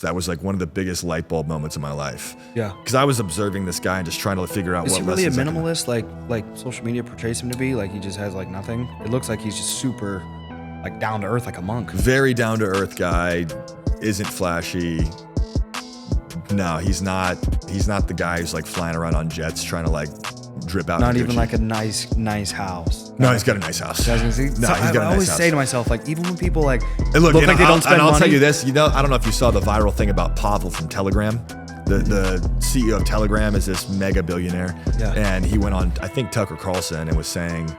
That was like one of the biggest light bulb moments of my life. Yeah. Because I was observing this guy and just trying to figure out Is what he really a lessons I can- minimalist like social media portrays him to be? Like he just has like nothing? It looks like he's just super like down to earth, like a monk. Very down to earth guy, isn't flashy. No, he's not the guy who's like flying around on jets trying to like drip out. Not in even Gucci. like a nice house. No, he's got a nice house. No, he's he's got a I nice always house. say to myself, like, even when people like And look, look and like they don't spend and I'll money. tell you this. You know, I don't know if you saw the viral thing about Pavel from Telegram. The CEO of Telegram is this mega billionaire, Yeah. and he went on, I think, Tucker Carlson and was saying,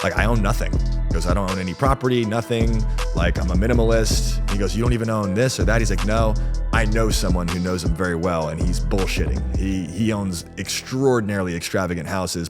like, I own nothing. He goes, I don't own any property, nothing. Like, I'm a minimalist. He goes, you don't even own this or that. He's like, no, I know someone who knows him very well, and he's bullshitting. He owns extraordinarily extravagant houses.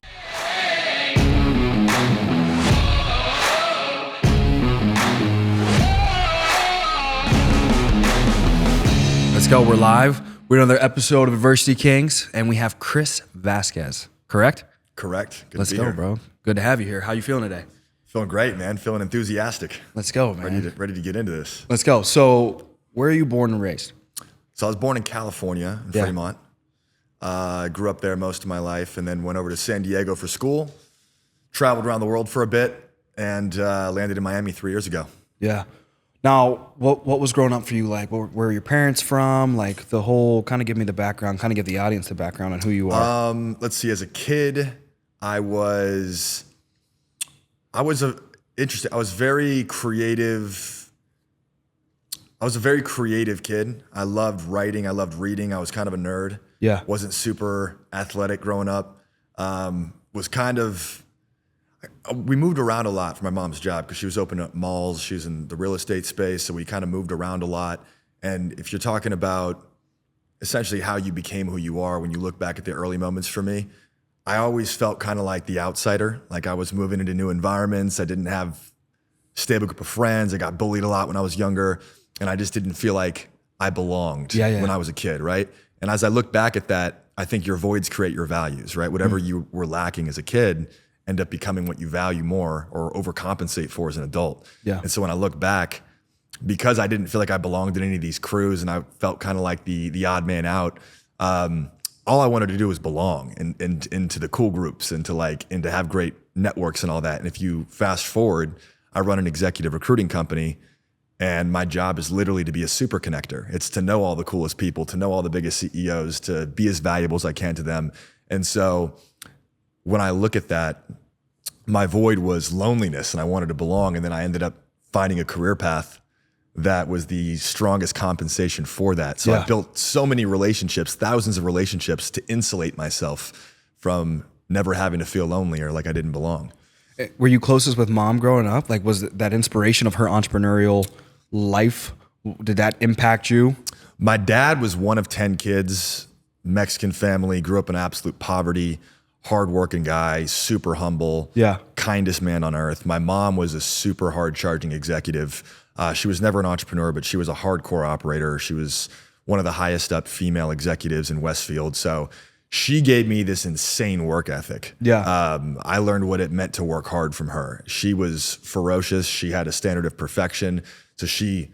Let's go. We're live. We're another episode of Adversity Kings, and we have Chris Vasquez. Correct? Correct. Good Let's to be go, here. bro. Good to have you here. How you feeling today? Feeling great, man. Feeling enthusiastic. Let's go, man. Ready to get into this. Let's go. So, where are you born and raised? So I was born in California, in Yeah. Fremont. Grew up there most of my life, and then went over to San Diego for school. Traveled around the world for a bit, and landed in Miami 3 years ago. Yeah. Now, what was growing up for you like? Where were your parents from? Like the whole, kind of give me the background, kind of give the audience the background on who you are. Let's see. As a kid, I was very creative. I was a very creative kid. I loved writing. I loved reading. I was kind of a nerd. Yeah. Wasn't super athletic growing up. We moved around a lot for my mom's job because she was opening up malls. She was in the real estate space. So we kind of moved around a lot. And if you're talking about essentially how you became who you are, when you look back at the early moments for me, I always felt kind of like the outsider. Like I was moving into new environments. I didn't have a stable group of friends. I got bullied a lot when I was younger. And I just didn't feel like I belonged when I was a kid, right? And as I look back at that, I think your voids create your values, right? Whatever you were lacking as a kid end up becoming what you value more or overcompensate for as an adult. Yeah. And so when I look back, because I didn't feel like I belonged in any of these crews and I felt kind of like the odd man out, all I wanted to do was belong and into the cool groups and to have great networks and all that. And if you fast forward, I run an executive recruiting company, and my job is literally to be a super connector. It's to know all the coolest people, to know all the biggest CEOs, to be as valuable as I can to them. And so when I look at that, my void was loneliness and I wanted to belong. And then I ended up finding a career path that was the strongest compensation for that. So I built so many relationships, thousands of relationships, to insulate myself from never having to feel lonely or like I didn't belong. Were you closest with mom growing up? Like, was that inspiration of her entrepreneurial life, did that impact you? My dad was one of 10 kids, Mexican family, grew up in absolute poverty, hardworking guy, super humble, kindest man on earth. My mom was a super hard charging executive. She was never an entrepreneur, but she was a hardcore operator. She was one of the highest up female executives in Westfield. So she gave me this insane work ethic. I learned what it meant to work hard from her. She was ferocious. She had a standard of perfection. So she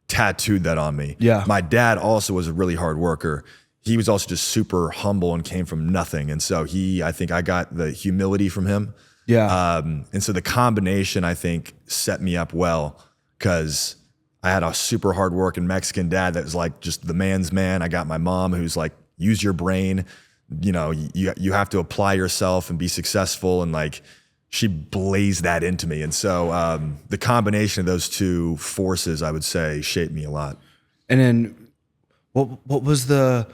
tattooed that on me. My dad also was a really hard worker. He was also just super humble and came from nothing. And so I think I got the humility from him. And so the combination, I think, set me up well because I had a super hard working Mexican dad that was like just the man's man. I got my mom who's like, use your brain. You know, you have to apply yourself and be successful. And like, she blazed that into me. And so the combination of those two forces, I would say, shaped me a lot. And then what was the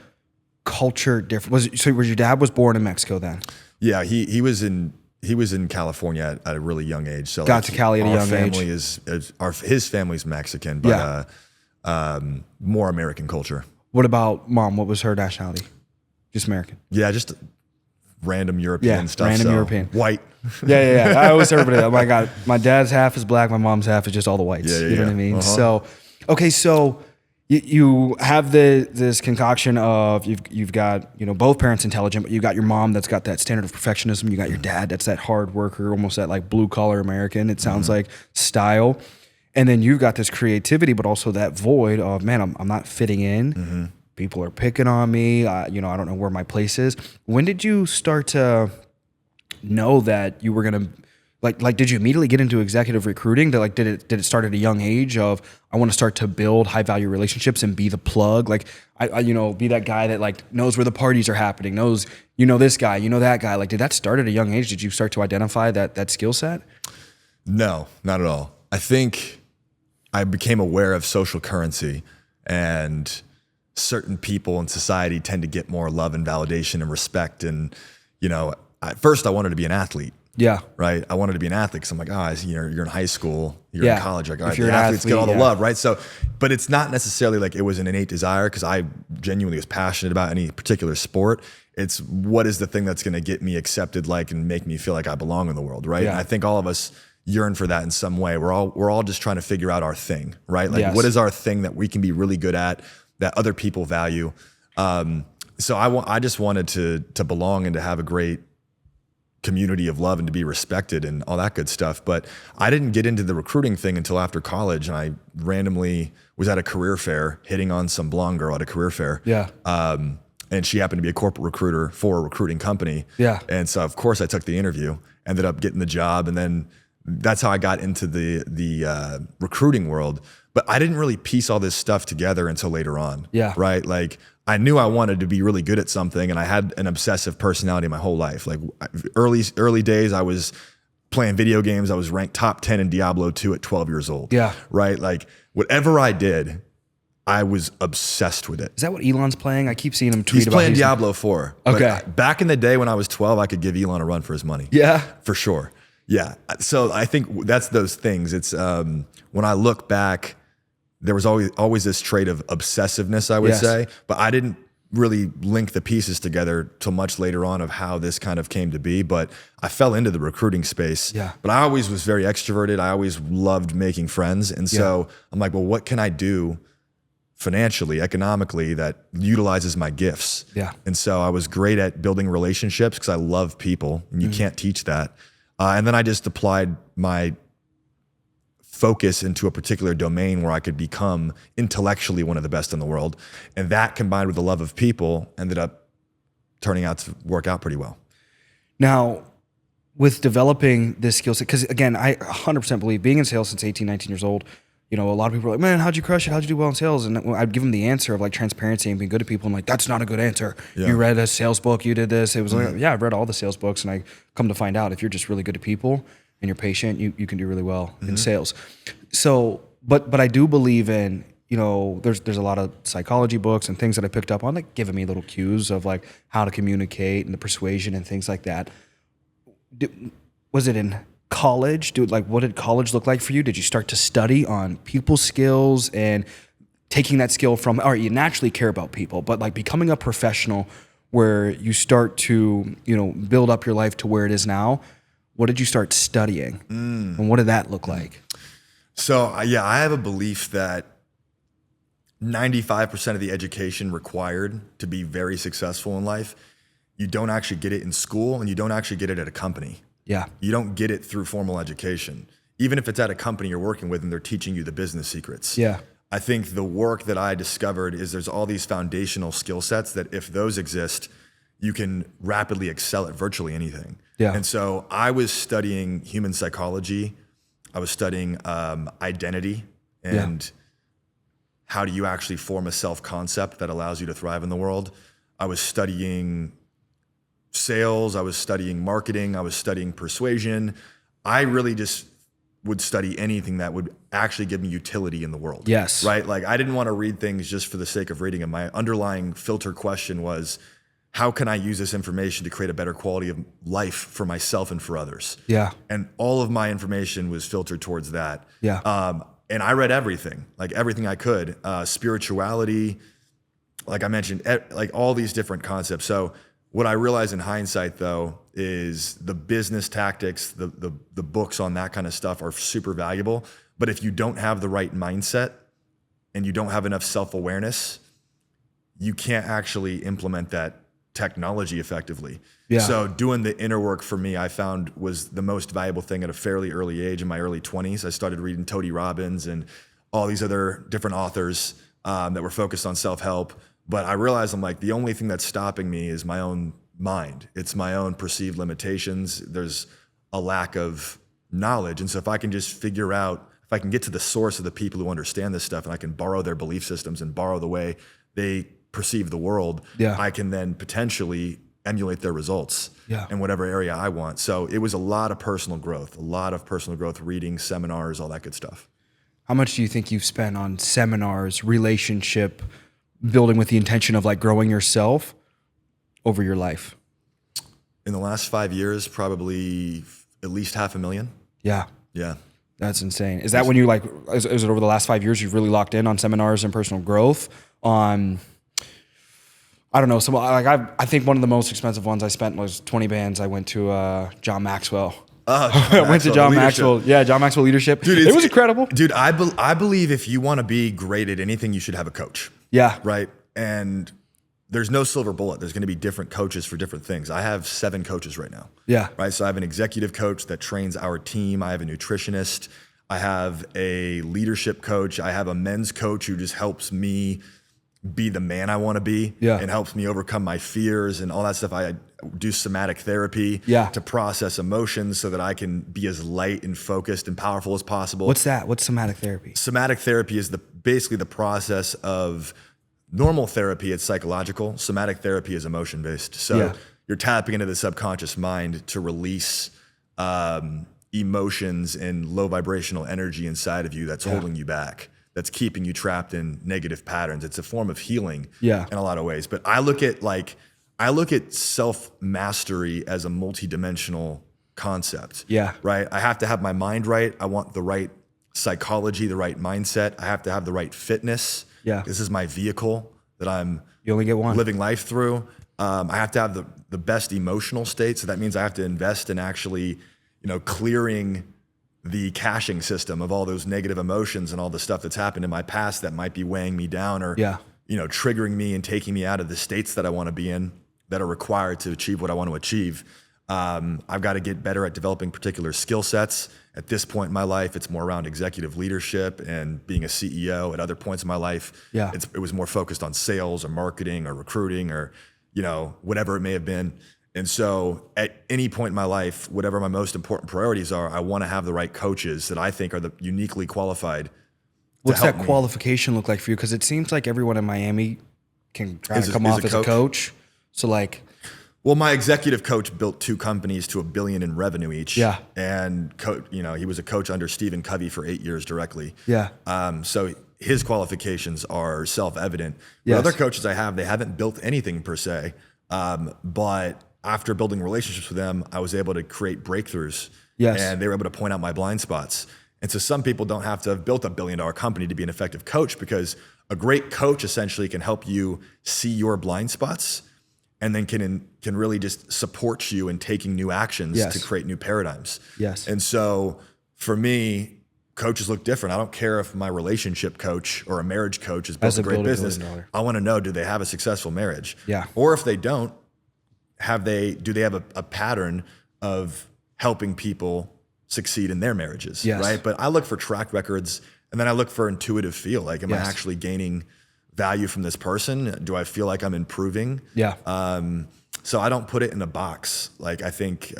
culture different? So your dad was born in Mexico then? Yeah, he was in California at a really young age. So got to Cali at a young age. His family's Mexican, but more American culture. What about mom? What was her nationality? Just American? Yeah, just random European stuff. Random European. White. Yeah. I always tell everybody, oh my God, my dad's half is black, my mom's half is just all the whites. You know what I mean? So, okay, so you have this concoction of you've got both parents intelligent, but you got your mom that's got that standard of perfectionism. You got your dad that's that hard worker, almost that like blue collar American. It sounds like style, And then you've got this creativity, but also that void of, man, I'm not fitting in. Mm-hmm. People are picking on me. I don't know where my place is. When did you start to know that you were going to, like, did you immediately get into executive recruiting? That did it start at a young age of, I want to start to build high value relationships and be the plug? Like, I be that guy that like knows where the parties are happening, knows, this guy, that guy. Like, did that start at a young age? Did you start to identify that skill set? No, not at all. I think I became aware of social currency, and certain people in society tend to get more love and validation and respect. And, at first I wanted to be an athlete. Yeah. Right. I wanted to be an athlete because I'm like, you're in high school, you're in college, like, all right, the athletes get all the love, right? So, but it's not necessarily like it was an innate desire, because I genuinely was passionate about any particular sport. It's what is the thing that's going to get me accepted, like, and make me feel like I belong in the world, right? Yeah. And I think all of us yearn for that in some way. We're all just trying to figure out our thing, right? Like, what is our thing that we can be really good at, that other people value? So I just wanted to belong and to have a great community of love and to be respected and all that good stuff. But I didn't get into the recruiting thing until after college, and I randomly was at a career fair hitting on some blonde girl at a career fair. Yeah. And she happened to be a corporate recruiter for a recruiting company. Yeah. And so of course I took the interview, ended up getting the job, and then that's how I got into the recruiting world. But I didn't really piece all this stuff together until later on. Yeah. Right. Like, I knew I wanted to be really good at something, and I had an obsessive personality my whole life. Like, early days, I was playing video games. I was ranked top 10 in Diablo 2 at 12 years old. Yeah. Right. Like, whatever I did, I was obsessed with it. Is that what Elon's playing? I keep seeing him tweet about. He's playing Diablo 4. Okay. But back in the day when I was 12, I could give Elon a run for his money. Yeah. For sure. Yeah. So I think that's those things. It's when I look back, there was always this trait of obsessiveness, I would say, but I didn't really link the pieces together till much later on of how this kind of came to be. But I fell into the recruiting space. Yeah. But I always was very extroverted. I always loved making friends. And so I'm like, well, what can I do financially, economically, that utilizes my gifts? Yeah. And so I was great at building relationships because I love people, and you can't teach that. And then I just applied my focus into a particular domain where I could become intellectually one of the best in the world. And that, combined with the love of people, ended up turning out to work out pretty well. Now, with developing this skill set, because again, I 100% believe, being in sales since 18, 19 years old, a lot of people are like, man, how'd you crush it? How'd you do well in sales? And I'd give them the answer of like transparency and being good to people. I'm like, that's not a good answer. Yeah. You read a sales book, you did this. It was like, yeah, I've read all the sales books, and I come to find out if you're just really good to people and you're patient, you can do really well in sales. So, but I do believe in, there's a lot of psychology books and things that I picked up on, like giving me little cues of like how to communicate and the persuasion and things like that. Was it in college? What did college look like for you? Did you start to study on people skills and taking that skill from, all right, you naturally care about people, but like becoming a professional where you start to, build up your life to where it is now? What did you start studying? And what did that look like? So, I have a belief that 95% of the education required to be very successful in life, you don't actually get it in school, and you don't actually get it at a company. Yeah. You don't get it through formal education. Even if it's at a company you're working with and they're teaching you the business secrets. Yeah. I think the work that I discovered is there's all these foundational skill sets that if those exist, you can rapidly excel at virtually anything. Yeah. And so I was studying human psychology. I was studying identity and how do you actually form a self-concept that allows you to thrive in the world. I was studying sales. I was studying marketing. I was studying persuasion. I really just would study anything that would actually give me utility in the world. Yes. Right? Like, I didn't want to read things just for the sake of reading them. My underlying filter question was, how can I use this information to create a better quality of life for myself and for others? Yeah. And all of my information was filtered towards that. Yeah. And I read everything, like everything I could, spirituality, like I mentioned, like all these different concepts. So what I realized in hindsight, though, is the business tactics, the books on that kind of stuff are super valuable. But if you don't have the right mindset and you don't have enough self-awareness, you can't actually implement that technology effectively. Yeah. So doing the inner work for me, I found was the most valuable thing at a fairly early age. In my early 20s, I started reading Tony Robbins and all these other different authors that were focused on self-help. But I realized I'm like, the only thing that's stopping me is my own mind. It's my own perceived limitations. There's a lack of knowledge. And so if I can just figure out, if I can get to the source of the people who understand this stuff and I can borrow their belief systems and borrow the way they perceive the world, I can then potentially emulate their results in whatever area I want. So it was a lot of personal growth, reading, seminars, all that good stuff. How much do you think you've spent on seminars, relationship building with the intention of like growing yourself over your life? In the last 5 years, probably at least $500,000. Yeah. Yeah. That's insane. Is that when you like, is it over the last 5 years you've really locked in on seminars and personal growth? On, I don't know, some like I think one of the most expensive ones I spent was 20 bands. I went to John Maxwell. I went to John Maxwell. Yeah, John Maxwell Leadership. Dude, it was incredible. Dude, I believe if you want to be great at anything, you should have a coach. Yeah. Right. And there's no silver bullet. There's going to be different coaches for different things. I have 7 coaches right now. Yeah. Right. So I have an executive coach that trains our team. I have a nutritionist. I have a leadership coach. I have a men's coach who just helps me be the man I want to be and helps me overcome my fears and all that stuff. I do somatic therapy to process emotions so that I can be as light and focused and powerful as possible. What's that? What's somatic therapy? Somatic therapy is basically the process of normal therapy. It's psychological. Somatic therapy is emotion based. So you're tapping into the subconscious mind to release emotions and low vibrational energy inside of you that's holding you back, that's keeping you trapped in negative patterns. It's a form of healing in a lot of ways. But I look at self-mastery as a multidimensional concept. Yeah. Right? I have to have my mind right. I want the right psychology, the right mindset. I have to have the right fitness. Yeah. This is my vehicle that you only get one living life through. I have to have the best emotional state. So that means I have to invest in actually, clearing the caching system of all those negative emotions and all the stuff that's happened in my past that might be weighing me down or, triggering me and taking me out of the states that I want to be in that are required to achieve what I want to achieve. I've got to get better at developing particular skill sets. At this point in my life, it's more around executive leadership and being a CEO. At other points in my life, it was more focused on sales or marketing or recruiting or, whatever it may have been. And so at any point in my life, whatever my most important priorities are, I want to have the right coaches that I think are the uniquely qualified. What's that qualification look like for you? Because it seems like everyone in Miami can kind of come off as a coach. So like, well, my executive coach built 2 companies to $1 billion in revenue each. Yeah. And he was a coach under Stephen Covey for 8 years directly. Yeah. So his qualifications are self-evident. Yes. But other coaches I have, they haven't built anything per se. But after building relationships with them, I was able to create breakthroughs. Yes. And they were able to point out my blind spots. And so some people don't have to have built $1 billion company to be an effective coach, because a great coach essentially can help you see your blind spots and then can really just support you in taking new actions to create new paradigms. Yes. And so for me, coaches look different. I don't care if my relationship coach or a marriage coach has built a great business. I want to know, do they have a successful marriage? Yeah. Or if they don't, do they have a pattern of helping people succeed in their marriages? Yes. Right. But I look for track records, and then I look for intuitive feel. Like, am I actually gaining value from this person? Do I feel like I'm improving? Yeah. So I don't put it in a box. Like, I think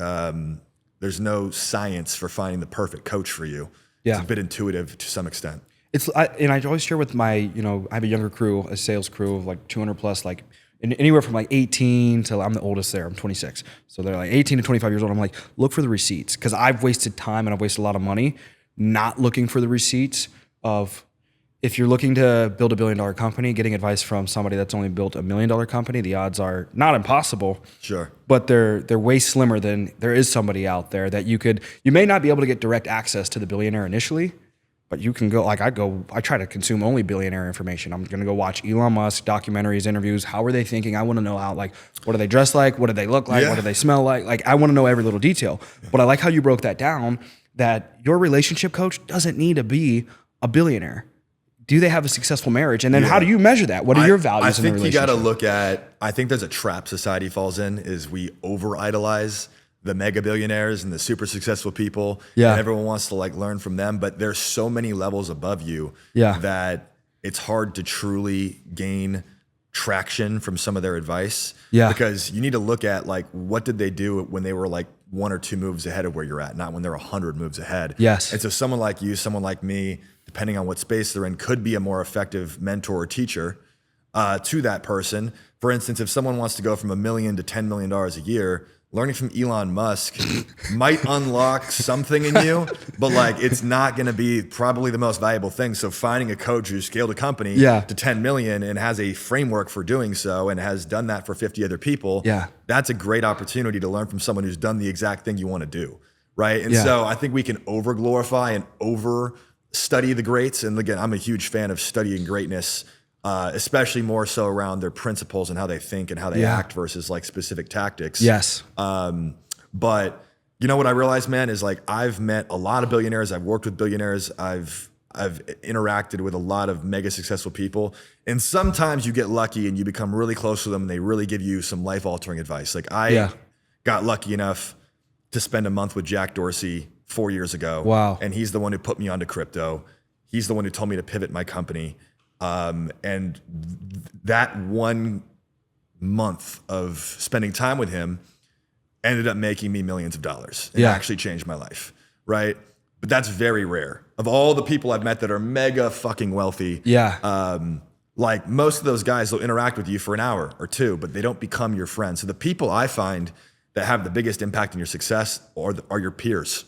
there's no science for finding the perfect coach for you. Yeah. It's a bit intuitive to some extent. And I always share with my, I have a younger crew, a sales crew of like 200 plus, like anywhere from like 18 to, I'm the oldest there, I'm 26. So they're like 18 to 25 years old. I'm like, look for the receipts, because I've wasted time and I've wasted a lot of money not looking for the receipts of, if you're looking to build $1 billion company, getting advice from somebody that's only built $1 million company, the odds are not impossible. Sure. But they're way slimmer than there is somebody out there that you may not be able to get direct access to the billionaire initially, but you can go, like I try to consume only billionaire information. I'm going to go watch Elon Musk documentaries, interviews. How are they thinking? I want to know how, like, what do they dress like? What do they look like? What do they smell like? Like, I want to know every little detail. But I like how you broke that down, that your relationship coach doesn't need to be a billionaire. do they have a successful marriage? And then how do you measure that? What are your values in the relationship? I think you got to look at, I think there's a trap society falls in is we over idolize the mega billionaires and the super successful people. Yeah. And everyone wants to like learn from them, but there's so many levels above you that it's hard to truly gain traction from some of their advice. Yeah. Because you need to look at like, what did they do when they were like 1 or 2 moves ahead of where you're at, not when they're 100 moves ahead. Yes. And so someone like you, someone like me, depending on what space they're in, could be a more effective mentor or teacher to that person. For instance, if someone wants to go from $1 million to $10 million a year, learning from Elon Musk might unlock something in you, but like it's not going to be probably the most valuable thing. So finding a coach who scaled a company to 10 million and has a framework for doing so and has done that for 50 other people, that's a great opportunity to learn from someone who's done the exact thing you want to do, right? And so I think we can over glorify and over study the greats. And again, I'm a huge fan of studying greatness, especially more so around their principles and how they think and how they act versus like specific tactics. Yes. But you know what I realized, man, is like I've met a lot of billionaires. I've worked with billionaires. I've interacted with a lot of mega successful people. And sometimes you get lucky and you become really close to them and they really give you some life altering advice. Like I got lucky enough to spend a month with Jack Dorsey 4 years ago. Wow. And he's the one who put me onto crypto. He's the one who told me to pivot my company. And that 1 month of spending time with him ended up making me millions of dollars. It actually changed my life, right? But that's very rare. Of all the people I've met that are mega fucking wealthy, like most of those guys will interact with you for an hour or 2, but they don't become your friends. So the people I find that have the biggest impact on your success are your peers.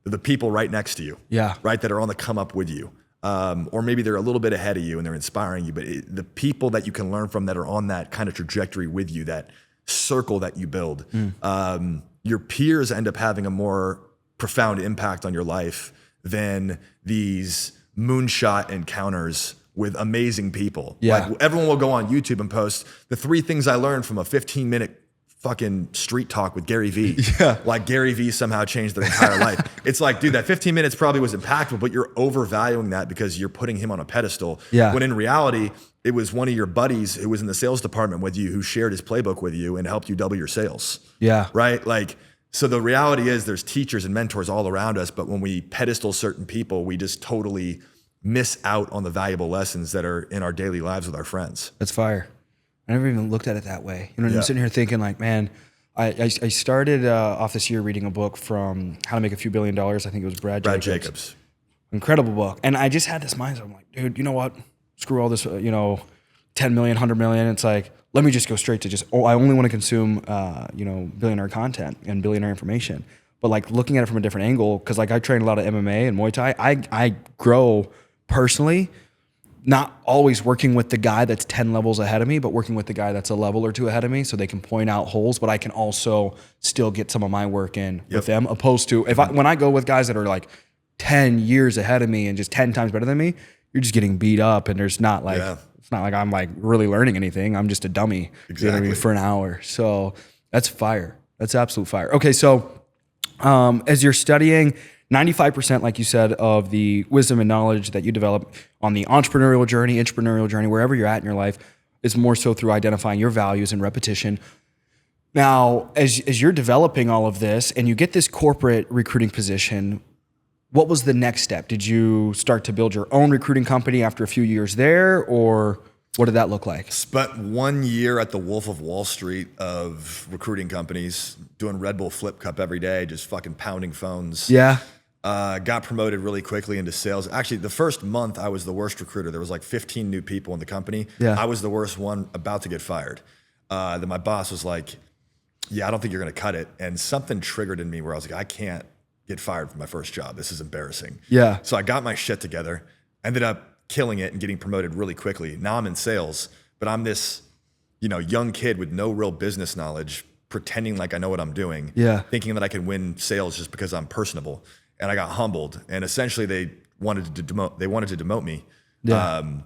They're the people right next to you, right? That are on the come up with you. Or maybe they're a little bit ahead of you and they're inspiring you, but the people that you can learn from that are on that kind of trajectory with you, that circle that you build, your peers end up having a more profound impact on your life than these moonshot encounters with amazing people. Like everyone will go on YouTube and post the 3 things I learned from a 15-minute fucking street talk with Gary Vee. Like Gary Vee somehow changed their entire life. It's like, dude, that 15 minutes probably was impactful, but you're overvaluing that because you're putting him on a pedestal. When in reality, it was one of your buddies who was in the sales department with you who shared his playbook with you and helped you double your sales. Right? Like, so the reality is there's teachers and mentors all around us, but when we pedestal certain people, we just totally miss out on the valuable lessons that are in our daily lives with our friends. That's fire. I never even looked at it that way. You know, I'm sitting here thinking like, man, I started off this year reading a book from How to Make a Few $1 Billion. I think it was Brad Jacobs. Incredible book. And I just had this mindset. I'm like, dude, you know what? Screw all this, 10 million, 100 million. It's like, let me just go straight to I only want to consume, billionaire content and billionaire information. But like looking at it from a different angle, because like I train a lot of MMA and Muay Thai, I grow personally, not always working with the guy that's 10 levels ahead of me, but working with the guy that's a level or 2 ahead of me so they can point out holes, but I can also still get some of my work in with them, opposed to when I go with guys that are like 10 years ahead of me and just 10 times better than me, you're just getting beat up and there's not like, it's not like I'm like really learning anything. I'm just a dummy for an hour. So that's fire. That's absolute fire. Okay. So as you're studying, 95%, like you said, of the wisdom and knowledge that you develop on the entrepreneurial journey, wherever you're at in your life, is more so through identifying your values and repetition. Now, as you're developing all of this and you get this corporate recruiting position, what was the next step? Did you start to build your own recruiting company after a few years there, or what did that look like? Spent 1 year at the Wolf of Wall Street of recruiting companies, doing Red Bull Flip Cup every day, just fucking pounding phones. Got promoted really quickly into sales. Actually, the first month I was the worst recruiter. There was like 15 new people in the company. I was the worst one, about to get fired. Then my boss was like, I don't think you're gonna cut it. And something triggered in me where I was like, I can't get fired from my first job. This is embarrassing. So I got my shit together, ended up killing it and getting promoted really quickly. Now I'm in sales, but I'm this, young kid with no real business knowledge, pretending like I know what I'm doing, thinking that I can win sales just because I'm personable. And I got humbled, and essentially they wanted to demote me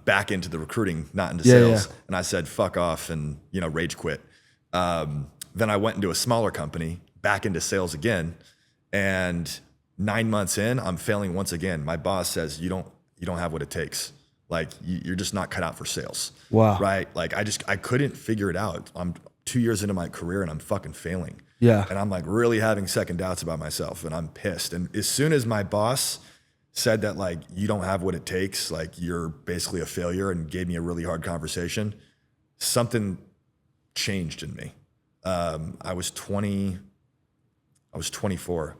back into the recruiting, not into sales. And I said, fuck off, and rage quit. Then I went into a smaller company, back into sales again. And 9 months in, I'm failing once again. My boss says, you don't have what it takes. Like you're just not cut out for sales. Wow. Right? Like I couldn't figure it out. I'm 2 years into my career and I'm fucking failing. Yeah. And I'm like really having second doubts about myself and I'm pissed. And as soon as my boss said that like, you don't have what it takes, like you're basically a failure, and gave me a really hard conversation, something changed in me. I was 24.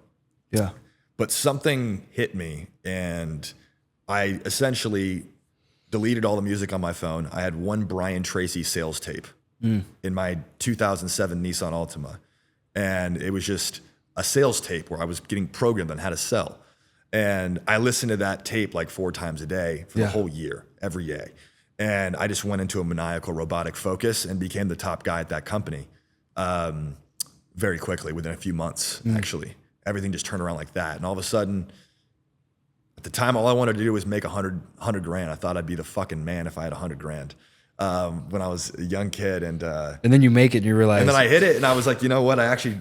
Yeah. But something hit me, and I essentially deleted all the music on my phone. I had one Brian Tracy sales tape in my 2007 Nissan Altima. And it was just a sales tape where I was getting programmed on how to sell. And I listened to that tape like 4 times a day for the whole year, every day. And I just went into a maniacal robotic focus and became the top guy at that company very quickly, within a few months, actually. Everything just turned around like that. And all of a sudden, at the time, all I wanted to do was make 100 grand. I thought I'd be the fucking man if I had 100 grand when I was a young kid. And then you make it and you realize. And then I hit it and I was like, you know what? I actually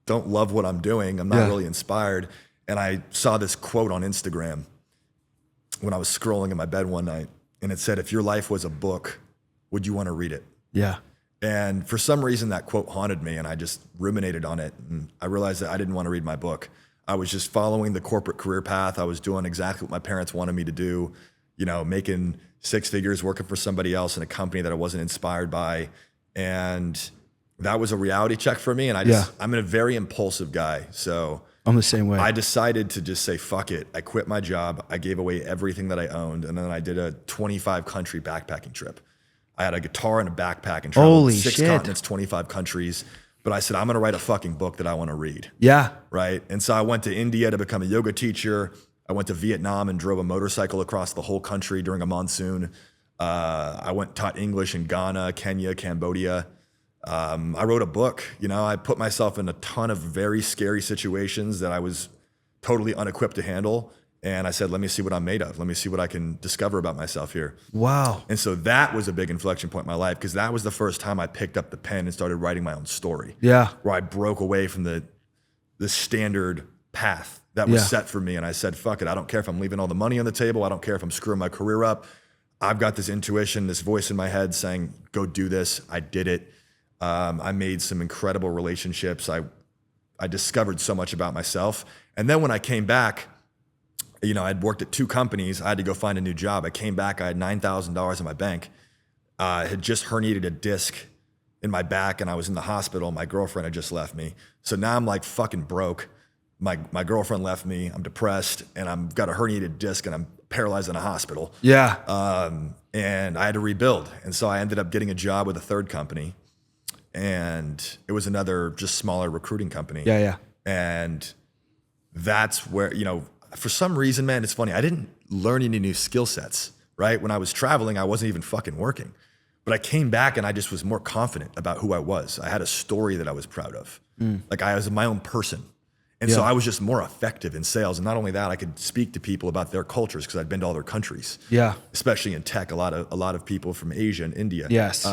don't love what I'm doing. I'm not really inspired. And I saw this quote on Instagram when I was scrolling in my bed one night. And it said, if your life was a book, would you want to read it? Yeah. And for some reason, that quote haunted me, and I just ruminated on it. And I realized that I didn't want to read my book. I was just following the corporate career path. I was doing exactly what my parents wanted me to do, you know, making 6 figures, working for somebody else in a company that I wasn't inspired by. And that was a reality check for me. And I'm a very impulsive guy. So I'm the same way. I decided to just say, fuck it. I quit my job. I gave away everything that I owned. And then I did a 25 country backpacking trip. I had a guitar and a backpack and traveled 6 continents, 25 countries. But I said, I'm going to write a fucking book that I want to read. Yeah. Right. And so I went to India to become a yoga teacher. I went to Vietnam and drove a motorcycle across the whole country during a monsoon. I taught English in Ghana, Kenya, Cambodia. I wrote a book. You know, I put myself in a ton of very scary situations that I was totally unequipped to handle. And I said, let me see what I'm made of. Let me see what I can discover about myself here. Wow. And so that was a big inflection point in my life, because that was the first time I picked up the pen and started writing my own story. Yeah. Where I broke away from the standard path that was set for me. And I said, fuck it. I don't care if I'm leaving all the money on the table. I don't care if I'm screwing my career up. I've got this intuition, this voice in my head saying, go do this. I did it. I made some incredible relationships. I discovered so much about myself. And then when I came back, you know, I'd worked at 2 companies. I had to go find a new job. I came back. I had $9,000 in my bank. I had just herniated a disc in my back and I was in the hospital. My girlfriend had just left me. So now I'm like fucking broke. My girlfriend left me. I'm depressed and I've got a herniated disc and I'm paralyzed in a hospital. Yeah. And I had to rebuild. And so I ended up getting a job with a 3rd company. And it was another just smaller recruiting company. Yeah, yeah. And that's where, you know, for some reason, man, it's funny. I didn't learn any new skill sets, right? When I was traveling, I wasn't even fucking working. But I came back and I just was more confident about who I was. I had a story that I was proud of. Like I was my own person. And so I was just more effective in sales. And not only that, I could speak to people about their cultures because I'd been to all their countries. Yeah. Especially in tech, a lot of people from Asia and India. Yes.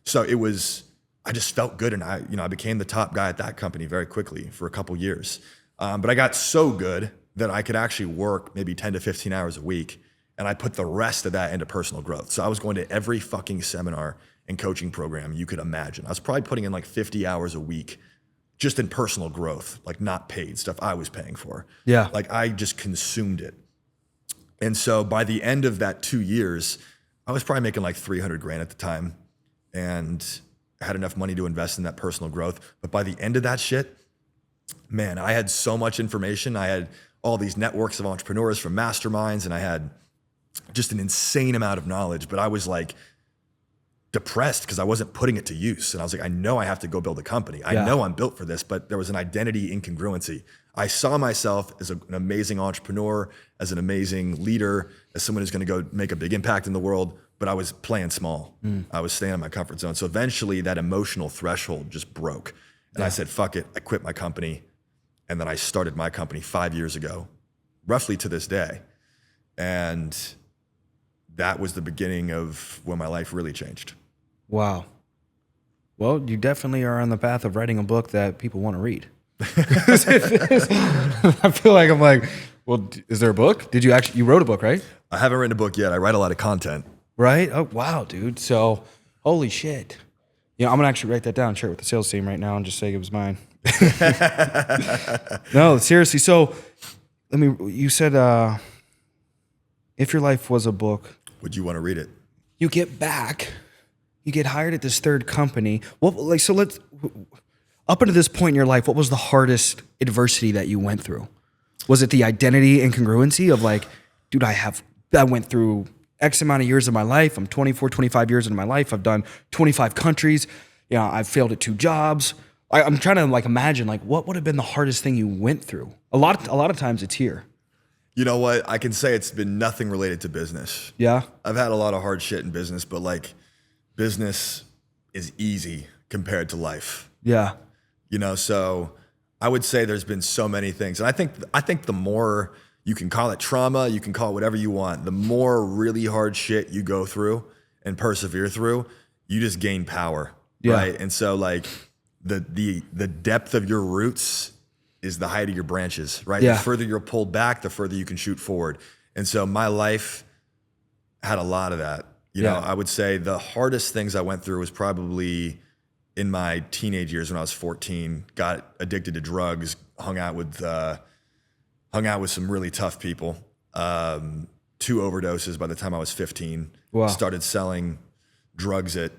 So it was, I just felt good. And I became the top guy at that company very quickly for a couple years. But I got so good that I could actually work maybe 10 to 15 hours a week. And I put the rest of that into personal growth. So I was going to every fucking seminar and coaching program you could imagine. I was probably putting in like 50 hours a week just in personal growth, like not paid stuff I was paying for. Yeah. Like I just consumed it. And so by the end of that 2 years, I was probably making like 300 grand at the time and I had enough money to invest in that personal growth. But by the end of that shit, man, I had so much information. I had all these networks of entrepreneurs from masterminds, and I had just an insane amount of knowledge, but I was like depressed because I wasn't putting it to use. And I was like, I know I have to go build a company. I know I'm built for this, but there was an identity incongruency. I saw myself as an amazing entrepreneur, as an amazing leader, as someone who's going to go make a big impact in the world, but I was playing small. I was staying in my comfort zone. So eventually that emotional threshold just broke. And I said, fuck it. I quit my company. And then I started my company 5 years ago, roughly to this day. And that was the beginning of when my life really changed. Wow. Well, you definitely are on the path of writing a book that people want to read. I feel like I'm like, well, is there a book? Did you wrote a book, right? I haven't written a book yet. I write a lot of content. Right? Oh, wow, dude. So, holy shit. You know, I'm going to actually write that down, share it with the sales team right now and just say it was mine. No, seriously. So, you said, if your life was a book, would you want to read it? You get back, you get hired at this third company. Up until this point in your life, what was the hardest adversity that you went through? Was it the identity incongruency of like, dude, I went through X amount of years of my life. I'm 24, 25 years into my life. I've done 25 countries. You know, I've failed at 2 jobs. I'm trying to like imagine like what would have been the hardest thing you went through? A lot of times it's here. You know what? I can say it's been nothing related to business. Yeah. I've had a lot of hard shit in business, but like business is easy compared to life. Yeah. You know, so I would say there's been so many things. And I think the more you can call it trauma, you can call it whatever you want, the more really hard shit you go through and persevere through, you just gain power. Yeah. Right. And so like the depth of your roots is the height of your branches, right? Yeah. The further you're pulled back, the further you can shoot forward. And so my life had a lot of that. You know, I would say the hardest things I went through was probably in my teenage years when I was 14, got addicted to drugs, hung out with some really tough people. 2 overdoses by the time I was 15. Wow. Started selling drugs at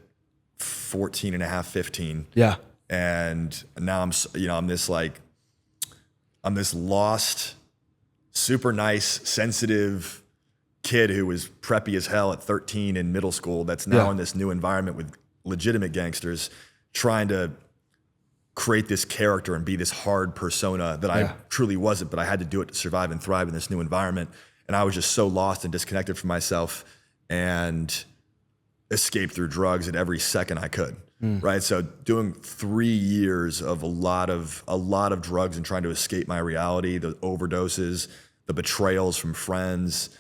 14 and a half, 15. Yeah. And now I'm this lost, super nice, sensitive kid who was preppy as hell at 13 in middle school that's now in this new environment with legitimate gangsters trying to create this character and be this hard persona that I truly wasn't, but I had to do it to survive and thrive in this new environment. And I was just so lost and disconnected from myself and escaped through drugs at every second I could. Right. So doing 3 years of a lot of drugs and trying to escape my reality, the overdoses, the betrayals from friends,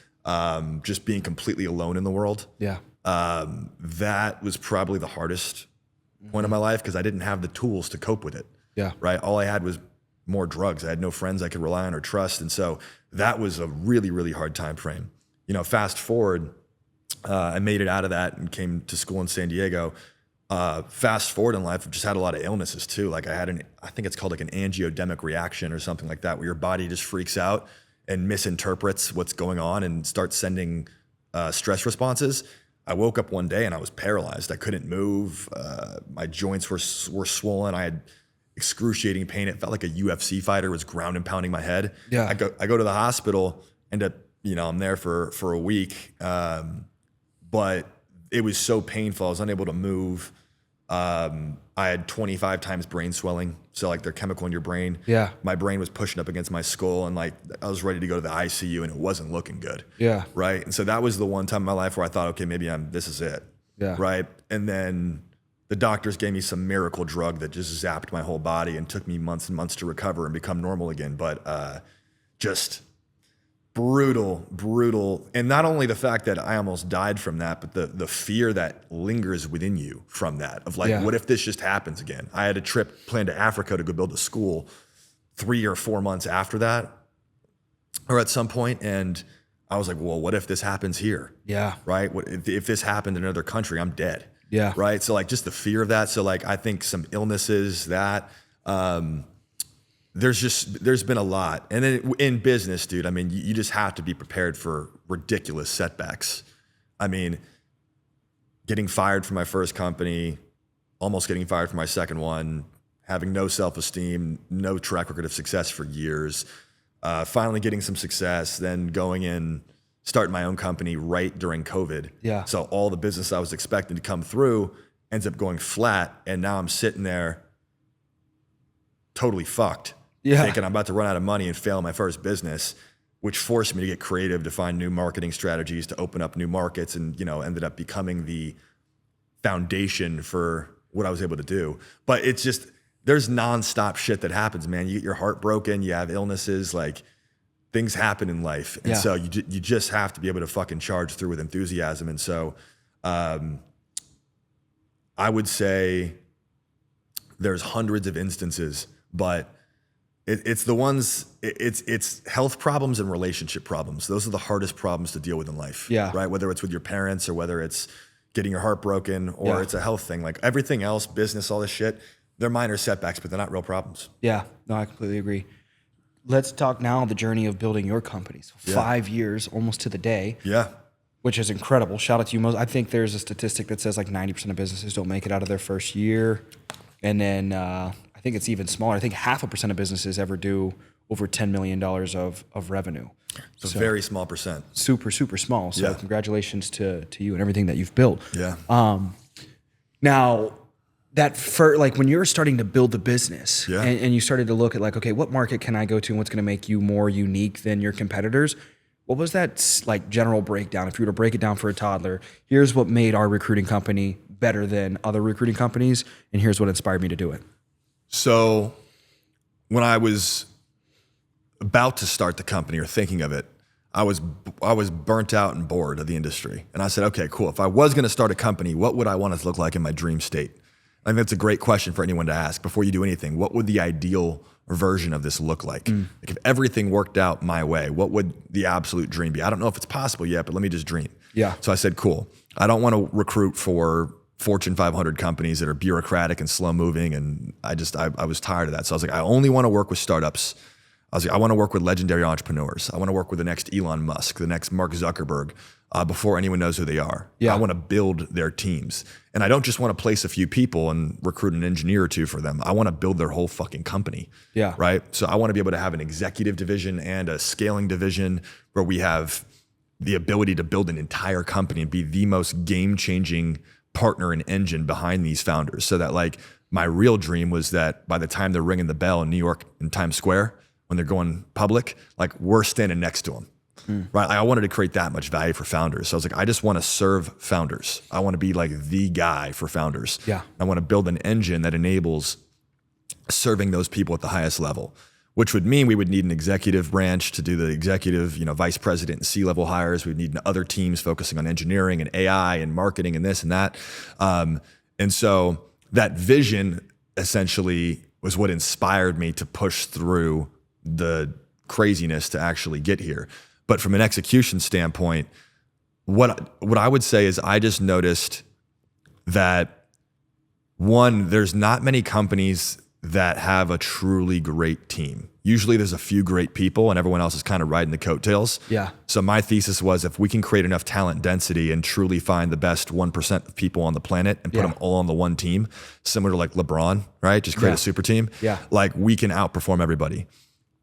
just being completely alone in the world. Yeah. That was probably the hardest point of my life because I didn't have the tools to cope with it. Yeah. Right. All I had was more drugs. I had no friends I could rely on or trust. And so that was a really, really hard time frame. You know, fast forward, I made it out of that and came to school in San Diego. Fast forward in life, I've just had a lot of illnesses too. Like I think it's called like an angiodemic reaction or something like that, where your body just freaks out and misinterprets what's going on and starts sending stress responses. I woke up one day and I was paralyzed. I couldn't move. My joints were swollen. I had excruciating pain. It felt like a UFC fighter was ground and pounding my head. Yeah. I go to the hospital, end up, I'm there for a week. But it was so painful. I was unable to move. I had 25 times brain swelling. So like they're chemical in your brain. Yeah. My brain was pushing up against my skull and like I was ready to go to the ICU and it wasn't looking good. Yeah. Right. And so that was the one time in my life where I thought, okay, maybe this is it. Yeah. Right. And then the doctors gave me some miracle drug that just zapped my whole body and took me months and months to recover and become normal again. But just brutal. And not only the fact that I almost died from that, but the fear that lingers within you from that of like, what if this just happens again? I had a trip planned to Africa to go build a school 3 or 4 months after that, or at some point, and I was like, well, what if this happens here? Yeah. Right? What if this happened in another country? I'm dead. Yeah. Right? So like just the fear of that. So like I think some illnesses that there's been a lot. And then in business, dude, I mean, you just have to be prepared for ridiculous setbacks. I mean, getting fired from my first company, almost getting fired from my second one, having no self-esteem, no track record of success for years, finally getting some success, then going in, starting my own company right during COVID. Yeah. So all the business I was expecting to come through ends up going flat. And now I'm sitting there totally fucked. Yeah. Thinking I'm about to run out of money and fail my first business, which forced me to get creative, to find new marketing strategies, to open up new markets, and ended up becoming the foundation for what I was able to do. But it's just, there's nonstop shit that happens, man. You get your heart broken, you have illnesses, like things happen in life. And so you just have to be able to fucking charge through with enthusiasm. And so I would say there's hundreds of instances, but It's the ones, it's health problems and relationship problems. Those are the hardest problems to deal with in life. Yeah. Right? Whether it's with your parents or whether it's getting your heart broken or it's a health thing. Like everything else, business, all this shit, they're minor setbacks, but they're not real problems. Yeah. No, I completely agree. Let's talk now the journey of building your company. So 5 years, almost to the day. Yeah. Which is incredible. Shout out to you. I think there's a statistic that says like 90% of businesses don't make it out of their first year. And then I think it's even smaller. I think 0.5% of businesses ever do over $10 million of revenue. It's a very small percent. Super, super small. So congratulations to you and everything that you've built. Yeah. Now, like when you're starting to build the business and you started to look at like, okay, what market can I go to and what's going to make you more unique than your competitors? What was that like general breakdown? If you were to break it down for a toddler, here's what made our recruiting company better than other recruiting companies, and here's what inspired me to do it. So when I was about to start the company or thinking of it, I was burnt out and bored of the industry. And I said, okay, cool. If I was going to start a company, what would I want it to look like in my dream state? I think that's a great question for anyone to ask before you do anything. What would the ideal version of this look like? Like if everything worked out my way, what would the absolute dream be? I don't know if it's possible yet, but let me just dream. Yeah. So I said, cool. I don't want to recruit for Fortune 500 companies that are bureaucratic and slow moving. And I was tired of that. So I was like, I only want to work with startups. I was like, I want to work with legendary entrepreneurs. I want to work with the next Elon Musk, the next Mark Zuckerberg, before anyone knows who they are. Yeah. I want to build their teams. And I don't just want to place a few people and recruit an engineer or two for them. I want to build their whole fucking company. Yeah. Right? So I want to be able to have an executive division and a scaling division where we have the ability to build an entire company and be the most game-changing partner and engine behind these founders. So that like my real dream was that by the time they're ringing the bell in New York in Times Square, when they're going public, like we're standing next to them. Right? Like I wanted to create that much value for founders. So I was like, I just want to serve founders. I want to be like the guy for founders. Yeah. I want to build an engine that enables serving those people at the highest level, which would mean we would need an executive branch to do the executive, vice president and C-level hires. We'd need other teams focusing on engineering and AI and marketing and this and that. And so that vision essentially was what inspired me to push through the craziness to actually get here. But from an execution standpoint, what I would say is I just noticed that one, there's not many companies that have a truly great team. Usually there's a few great people and everyone else is kind of riding the coattails. Yeah. So my thesis was if we can create enough talent density and truly find the best 1% of people on the planet and put them all on the one team, similar to like LeBron, right? Just create a super team. Yeah. Like we can outperform everybody.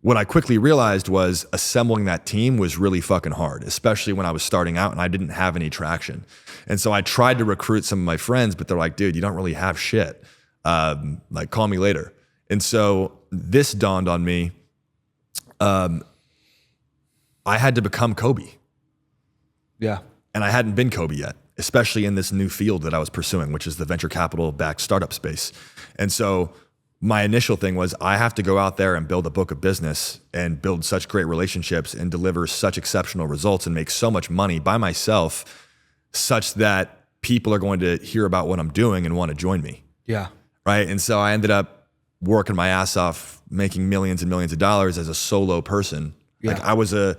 What I quickly realized was assembling that team was really fucking hard, especially when I was starting out and I didn't have any traction. And so I tried to recruit some of my friends, but they're like, dude, you don't really have shit. Like call me later. And so this dawned on me. I had to become Kobe. Yeah. And I hadn't been Kobe yet, especially in this new field that I was pursuing, which is the venture capital backed startup space. And so my initial thing was I have to go out there and build a book of business and build such great relationships and deliver such exceptional results and make so much money by myself such that people are going to hear about what I'm doing and want to join me. Yeah. Right. And so I ended up working my ass off, making millions and millions of dollars as a solo person. Yeah. Like I was I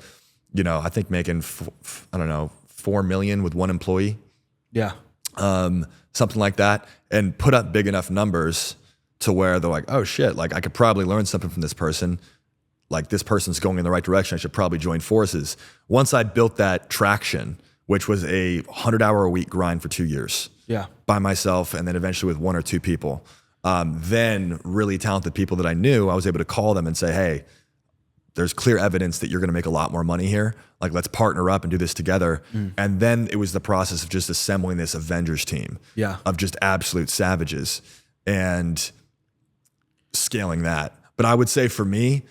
think making, $4 million with one employee. Yeah. Something like that, and put up big enough numbers to where they're like, oh shit, like I could probably learn something from this person. Like this person's going in the right direction. I should probably join forces. Once I built that traction, which was a 100-hour-a-week grind for 2 years by myself, and then eventually with one or two people, then really talented people that I knew, I was able to call them and say, hey, there's clear evidence that you're going to make a lot more money here. Like, let's partner up and do this together. And then it was the process of just assembling this Avengers team of just absolute savages and scaling that. But I would say for me,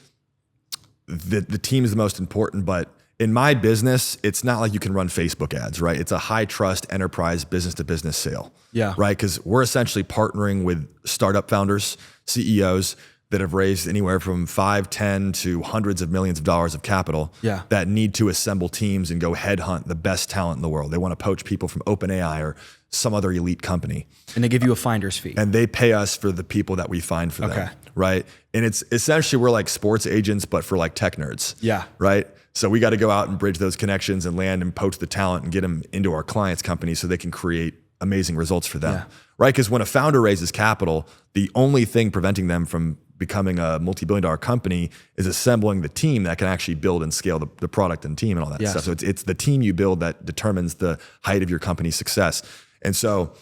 the team is the most important. But in my business, it's not like you can run Facebook ads, right? It's a high trust enterprise business to business sale, right? Because we're essentially partnering with startup founders, CEOs that have raised anywhere from 5, 10 to hundreds of millions of dollars of capital that need to assemble teams and go headhunt the best talent in the world. They want to poach people from OpenAI or some other elite company. And they give you a finder's fee. And they pay us for the people that we find for them, right? And it's essentially, we're like sports agents, but for like tech nerds. Yeah. Right? So we got to go out and bridge those connections and land and poach the talent and get them into our clients' companies so they can create amazing results for them, right? Because when a founder raises capital, the only thing preventing them from becoming a multi-billion-dollar company is assembling the team that can actually build and scale the product and team and all that stuff. So it's the team you build that determines the height of your company's success. And so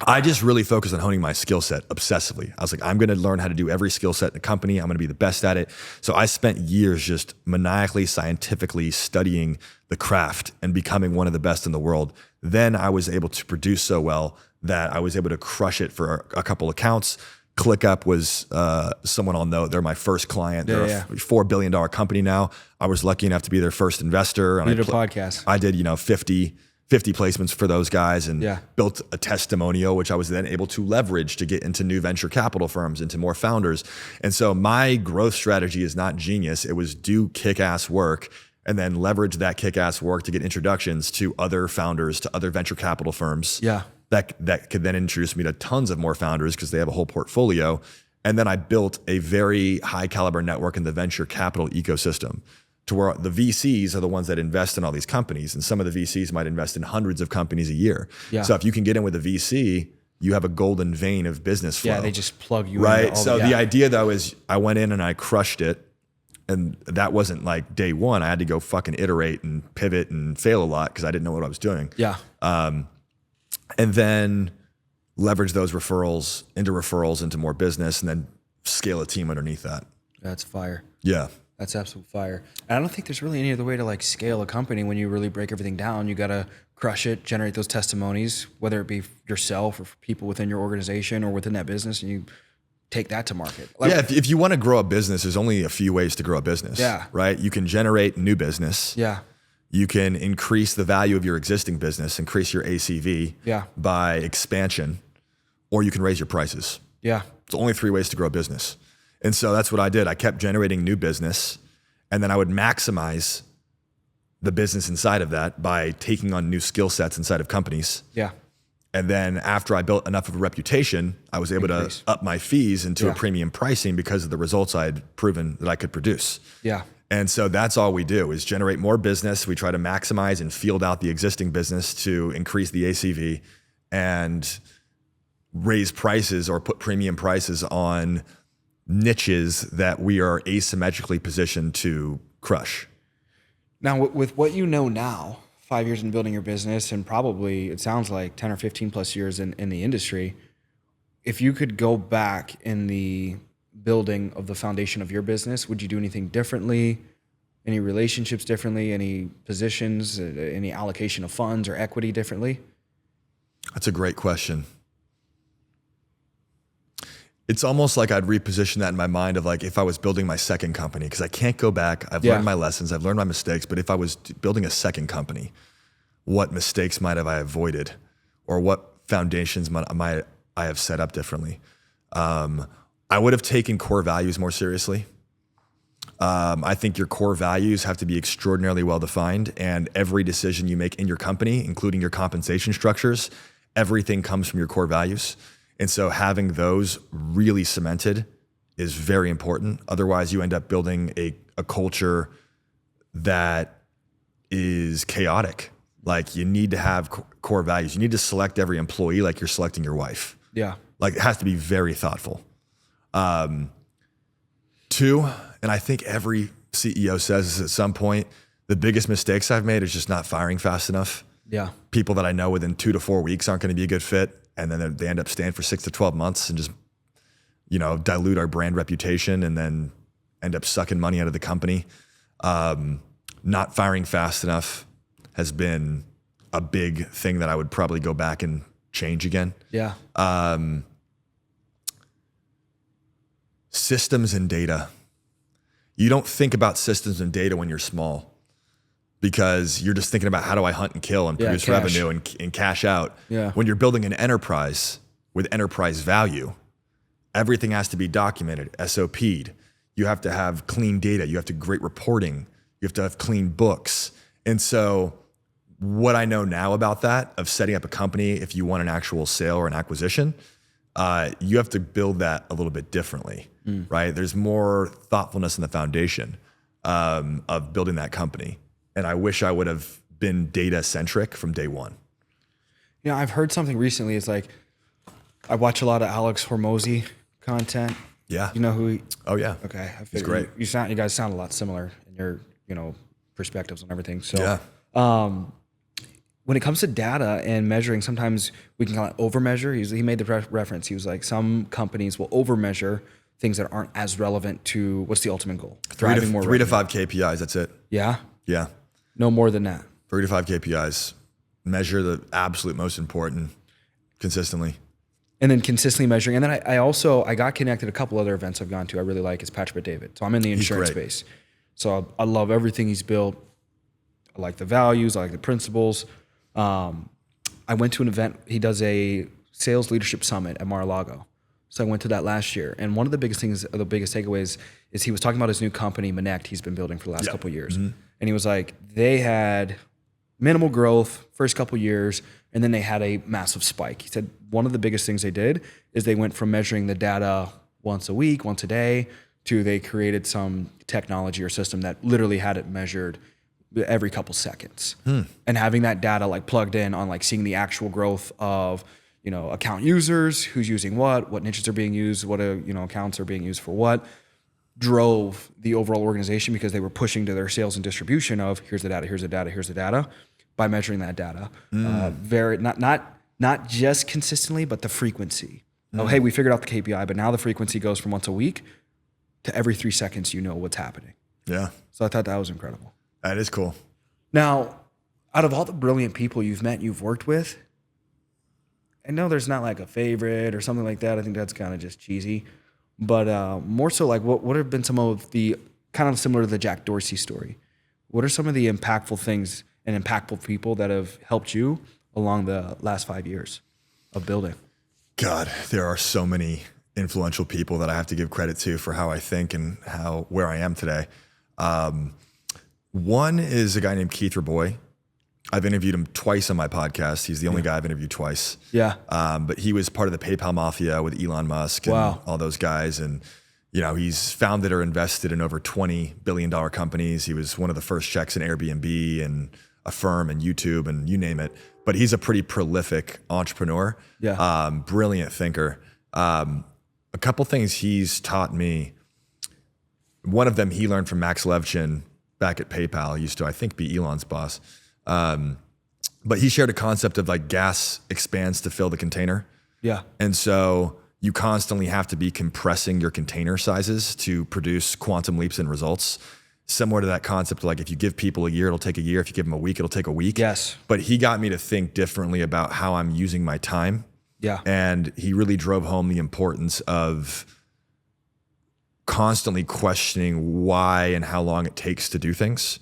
I just really focused on honing my skill set obsessively. I was like, I'm going to learn how to do every skill set in the company. I'm going to be the best at it. So I spent years just maniacally, scientifically studying the craft and becoming one of the best in the world. Then I was able to produce so well that I was able to crush it for a couple accounts. ClickUp was someone I'll know. They're my first client. They're a $4 billion company now. I was lucky enough to be their first investor. And you did a podcast. I did, 50 placements for those guys and built a testimonial, which I was then able to leverage to get into new venture capital firms, into more founders. And so my growth strategy is not genius. It was do kick-ass work and then leverage that kick-ass work to get introductions to other founders, to other venture capital firms. That could then introduce me to tons of more founders because they have a whole portfolio. And then I built a very high caliber network in the venture capital ecosystem to where the VCs are the ones that invest in all these companies. And some of the VCs might invest in hundreds of companies a year. So if you can get in with a VC, you have a golden vein of business flow. Yeah, they just plug you in. Right. So the idea though is I went in and I crushed it. And that wasn't like day one. I had to go fucking iterate and pivot and fail a lot because I didn't know what I was doing. And then leverage those referrals into more business and then scale a team underneath that. That's fire. Yeah. That's absolute fire. And I don't think there's really any other way to like scale a company when you really break everything down. You got to crush it, generate those testimonies, whether it be yourself or for people within your organization or within that business, and you take that to market. If you want to grow a business, there's only a few ways to grow a business. Right? You can generate new business. You can increase the value of your existing business, increase your ACV by expansion, or you can raise your prices. It's only 3 ways to grow a business. And so that's what I did. I kept generating new business, and then I would maximize the business inside of that by taking on new skill sets inside of companies. And then after I built enough of a reputation, I was able to up my fees into a premium pricing because of the results I had proven that I could produce. And so that's all we do is generate more business. We try to maximize and field out the existing business to increase the ACV and raise prices or put premium prices on niches that we are asymmetrically positioned to crush. Now, with what you know now, 5 years in building your business and probably, it sounds like 10 or 15 plus years in the industry, if you could go back in the building of the foundation of your business, would you do anything differently? Any relationships differently? Any positions, any allocation of funds or equity differently? That's a great question. It's almost like I'd reposition that in my mind of like if I was building my second company, because I can't go back. I've learned my lessons. I've learned my mistakes. But if I was building a second company, what mistakes might have I avoided, or what foundations might I have set up differently? I would have taken core values more seriously. I think your core values have to be extraordinarily well defined, and every decision you make in your company, including your compensation structures, everything comes from your core values. And so having those really cemented is very important. Otherwise, you end up building a culture that is chaotic. Like you need to have core values. You need to select every employee like you're selecting your wife. Like it has to be very thoughtful. 2, and I think every CEO says this at some point, the biggest mistakes I've made is just not firing fast enough. People that I know within 2 to 4 weeks aren't going to be a good fit. And then they end up staying for 6 to 12 months and just, dilute our brand reputation and then end up sucking money out of the company. Not firing fast enough has been a big thing that I would probably go back and change again. Systems and data. You don't think about systems and data when you're small because you're just thinking about how do I hunt and kill and produce revenue and cash out. When you're building an enterprise with enterprise value, everything has to be documented, SOP'd. You have to have clean data. You have to great reporting. You have to have clean books. And so what I know now about that, of setting up a company, if you want an actual sale or an acquisition, you have to build that a little bit differently, right? There's more thoughtfulness in the foundation of building that company. And I wish I would have been data centric from day one. I've heard something recently. It's like, I watch a lot of Alex Hormozy content. Yeah. You know who he? Oh yeah. Okay. He's great. You guys sound a lot similar in your, perspectives on everything. So, yeah. When it comes to data and measuring, sometimes we can kind of over-measure. He made the reference. He was like, some companies will over-measure things that aren't as relevant to what's the ultimate goal? Three to 5 KPIs. That's it. Yeah. Yeah. No more than that. 3 to 5 KPIs. Measure the absolute most important consistently. And then consistently measuring. And then I got connected a couple other events I've gone to I really like is Patrick David. So I'm in the insurance space. So I love everything he's built. I like the values. I like the principles. I went to an event. He does a sales leadership summit at Mar-a-Lago. So I went to that last year. And one of the biggest things, the biggest takeaways is he was talking about his new company, Manect, he's been building for the last couple of years. And he was like, they had minimal growth first couple of years, and then they had a massive spike. He said one of the biggest things they did is they went from measuring the data once a week, once a day, to they created some technology or system that literally had it measured every couple seconds. And having that data like plugged in on like seeing the actual growth of, account users, who's using what niches are being used, what accounts are being used for what, drove the overall organization because they were pushing to their sales and distribution of here's the data by measuring that data. Very not just consistently, but the frequency. Oh, hey, we figured out the KPI, but now the frequency goes from once a week to every 3 seconds, what's happening. Yeah. So I thought that was incredible. That is cool. Now, out of all the brilliant people you've met, you've worked with, I know there's not like a favorite or something like that. I think that's kind of just cheesy. But more so like what have been some of the, kind of similar to the Jack Dorsey story, what are some of the impactful things and impactful people that have helped you along the last 5 years of building? God, there are so many influential people that I have to give credit to for how I think and where I am today. One is a guy named Keith Raboy. I've interviewed him twice on my podcast. He's the only guy I've interviewed twice. Yeah. But he was part of the PayPal mafia with Elon Musk and all those guys. And, he's founded or invested in over $20 billion companies. He was one of the first checks in Airbnb and Affirm and YouTube and you name it. But he's a pretty prolific entrepreneur. Yeah. Brilliant thinker. A couple things he's taught me. One of them he learned from Max Levchin back at PayPal. He used to, I think, be Elon's boss. But he shared a concept of like gas expands to fill the container. Yeah. And so you constantly have to be compressing your container sizes to produce quantum leaps in results. Similar to that concept, like if you give people a year, it'll take a year. If you give them a week, it'll take a week. Yes. But he got me to think differently about how I'm using my time. Yeah. And he really drove home the importance of constantly questioning why and how long it takes to do things.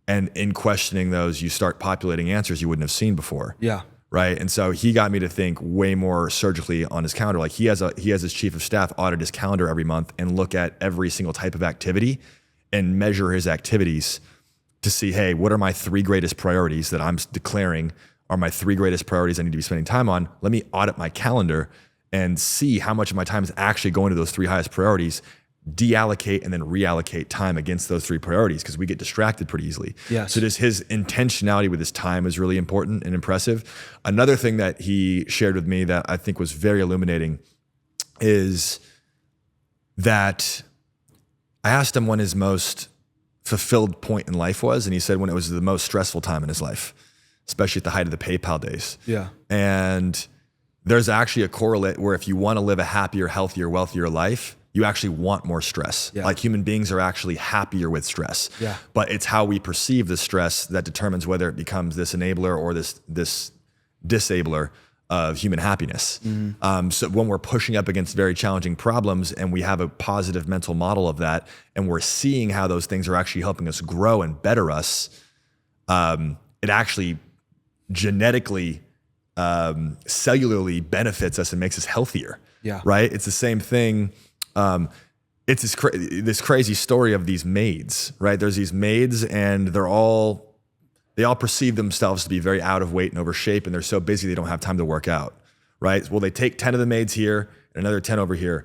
And in questioning those, you start populating answers you wouldn't have seen before. Yeah. Right. And so he got me to think way more surgically on his calendar. Like he has his chief of staff audit his calendar every month and look at every single type of activity and measure his activities to see, hey, what are my 3 greatest priorities that I'm declaring are my 3 greatest priorities I need to be spending time on? Let me audit my calendar and see how much of my time is actually going to those 3 highest priorities, deallocate and then reallocate time against those 3 priorities because we get distracted pretty easily. Yes. So just his intentionality with his time is really important and impressive. Another thing that he shared with me that I think was very illuminating is that I asked him when his most fulfilled point in life was, and he said when it was the most stressful time in his life, especially at the height of the PayPal days. Yeah. And there's actually a correlate where if you want to live a happier, healthier, wealthier life, you actually want more stress. Yeah. Like human beings are actually happier with stress. Yeah. But it's how we perceive the stress that determines whether it becomes this enabler or this disabler of human happiness. So when we're pushing up against very challenging problems and we have a positive mental model of that, and we're seeing how those things are actually helping us grow and better us, it actually genetically, cellularly benefits us and makes us healthier. Yeah. Right. It's the same thing. It's this crazy story of these maids, right? There's these maids and they all perceive themselves to be very out of weight and over shape, and they're so busy they don't have time to work out, right? Well, they take 10 of the maids here and another 10 over here.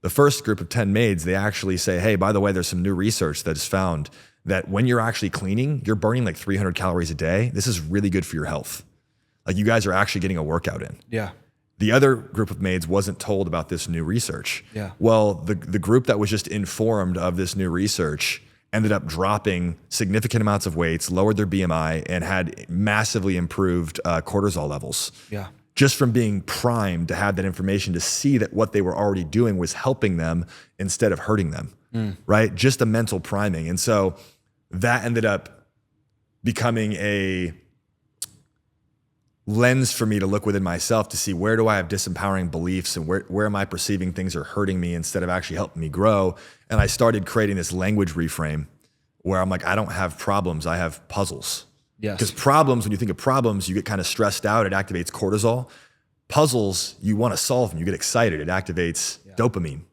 The first group of 10 maids, they actually say, hey, by the way, there's some new research that has found that when you're actually cleaning, you're burning like 300 calories a day. This is really good for your health. Like you guys are actually getting a workout in. Yeah. The other group of maids wasn't told about this new research. Yeah. Well, the group that was just informed of this new research ended up dropping significant amounts of weights, lowered their BMI, and had massively improved cortisol levels. Yeah. Just from being primed to have that information to see that what they were already doing was helping them instead of hurting them, right? Just a mental priming. And so that ended up becoming a lens for me to look within myself to see where do I have disempowering beliefs and where am I perceiving things are hurting me instead of actually helping me grow. And I started creating this language reframe where I'm like, I don't have problems, I have puzzles. Yes. Because problems, when you think of problems, you get kind of stressed out, it activates cortisol. Puzzles, you want to solve them, you get excited, it activates dopamine.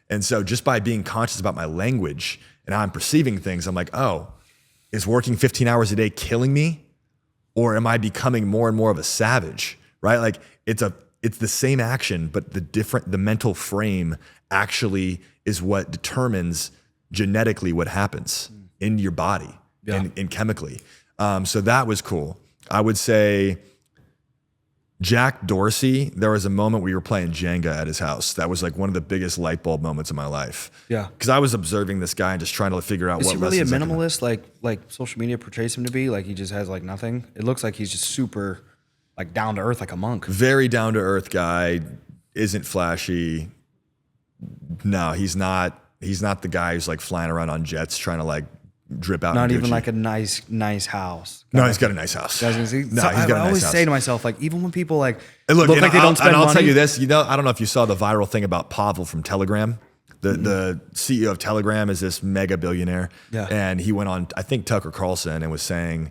And so just by being conscious about my language and how I'm perceiving things, I'm like, oh, is working 15 hours a day killing me? Or am I becoming more and more of a savage, right? Like it's the same action, but the mental frame actually is what determines genetically what happens in your body and chemically. So that was cool. I would say Jack Dorsey, there was a moment we were playing Jenga at his house. That was like one of the biggest light bulb moments of my life. Yeah. Because I was observing this guy and just trying to figure out what lessons. Is he really a minimalist like social media portrays him to be? Like he just has like nothing? It looks like he's just super like down to earth, like a monk. Very down to earth guy, isn't flashy. No, he's not the guy who's like flying around on jets trying to like drip out. Not even like a nice house. No, he's got a nice house. I always say to myself, like, even when people like look like they don't spend money. I'll tell you this, I don't know if you saw the viral thing about Pavel from Telegram. The CEO of Telegram is this mega billionaire. Yeah. And he went on, I think, Tucker Carlson and was saying,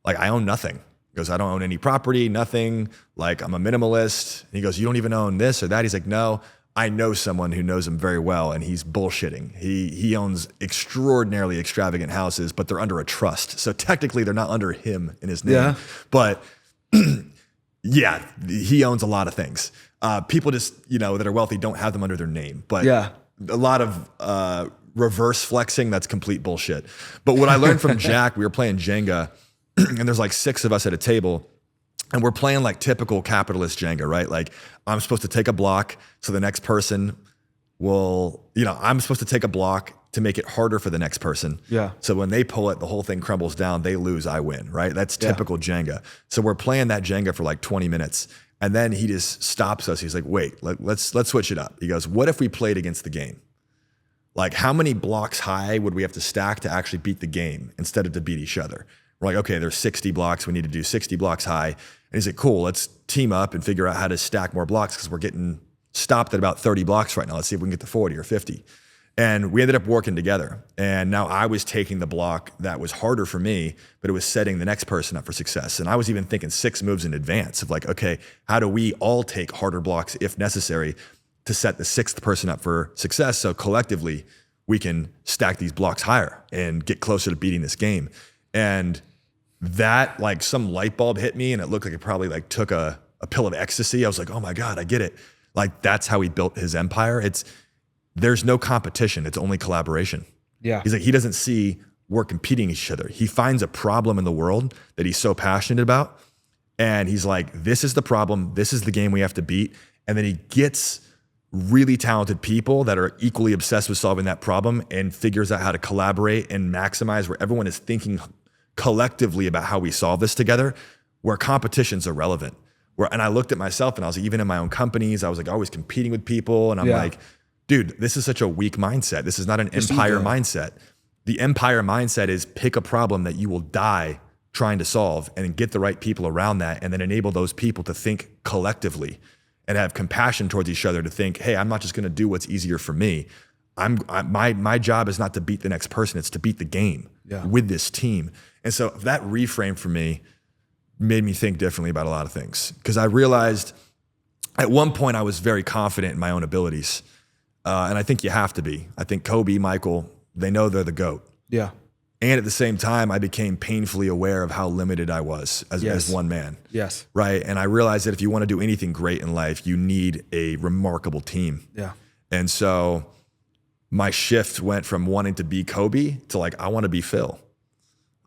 like, I own nothing. He goes, I don't own any property, nothing. Like, I'm a minimalist. And he goes, you don't even own this or that? He's like, no. I know someone who knows him very well, and he's bullshitting. He owns extraordinarily extravagant houses, but they're under a trust. So technically, they're not under him in his name. Yeah. But yeah, he owns a lot of things. People just that are wealthy don't have them under their name. But a lot of reverse flexing, that's complete bullshit. But what I learned from Jack, we were playing Jenga, and there's like 6 of us at a table. And we're playing like typical capitalist Jenga, right? Like I'm supposed to take a block so the next person will, I'm supposed to take a block to make it harder for the next person. Yeah. So when they pull it, the whole thing crumbles down, they lose, I win, right? That's typical Jenga. So we're playing that Jenga for like 20 minutes. And then he just stops us. He's like, wait, let's switch it up. He goes, what if we played against the game? Like how many blocks high would we have to stack to actually beat the game instead of to beat each other? We're like, okay, there's 60 blocks. We need to do 60 blocks high. And he's like, cool, let's team up and figure out how to stack more blocks because we're getting stopped at about 30 blocks right now. Let's see if we can get to 40 or 50. And we ended up working together. And now I was taking the block that was harder for me, but it was setting the next person up for success. And I was even thinking 6 moves in advance of like, okay, how do we all take harder blocks if necessary to set the 6th person up for success? So collectively, we can stack these blocks higher and get closer to beating this game. And that, like, some light bulb hit me and it looked like it probably like took a pill of ecstasy. I was like, oh my God, I get it. Like that's how he built his empire. There's no competition. It's only collaboration. Yeah. He's like, he doesn't see we're competing each other. He finds a problem in the world that he's so passionate about. And he's like, this is the problem. This is the game we have to beat. And then he gets really talented people that are equally obsessed with solving that problem and figures out how to collaborate and maximize where everyone is thinking collectively about how we solve this together, where competition's irrelevant. And I looked at myself and I was like, even in my own companies, I was like always competing with people. And I'm like, dude, this is such a weak mindset. This is not an empire mindset. The empire mindset is pick a problem that you will die trying to solve and get the right people around that and then enable those people to think collectively and have compassion towards each other to think, hey, I'm not just gonna do what's easier for me. My job is not to beat the next person, it's to beat the game with this team. And so that reframe for me made me think differently about a lot of things. Because I realized at one point I was very confident in my own abilities. And I think you have to be. I think Kobe, Michael, they know they're the GOAT. Yeah. And at the same time, I became painfully aware of how limited I was as one man. Yes. Right. And I realized that if you want to do anything great in life, you need a remarkable team. Yeah. And so my shift went from wanting to be Kobe to like, I want to be Phil.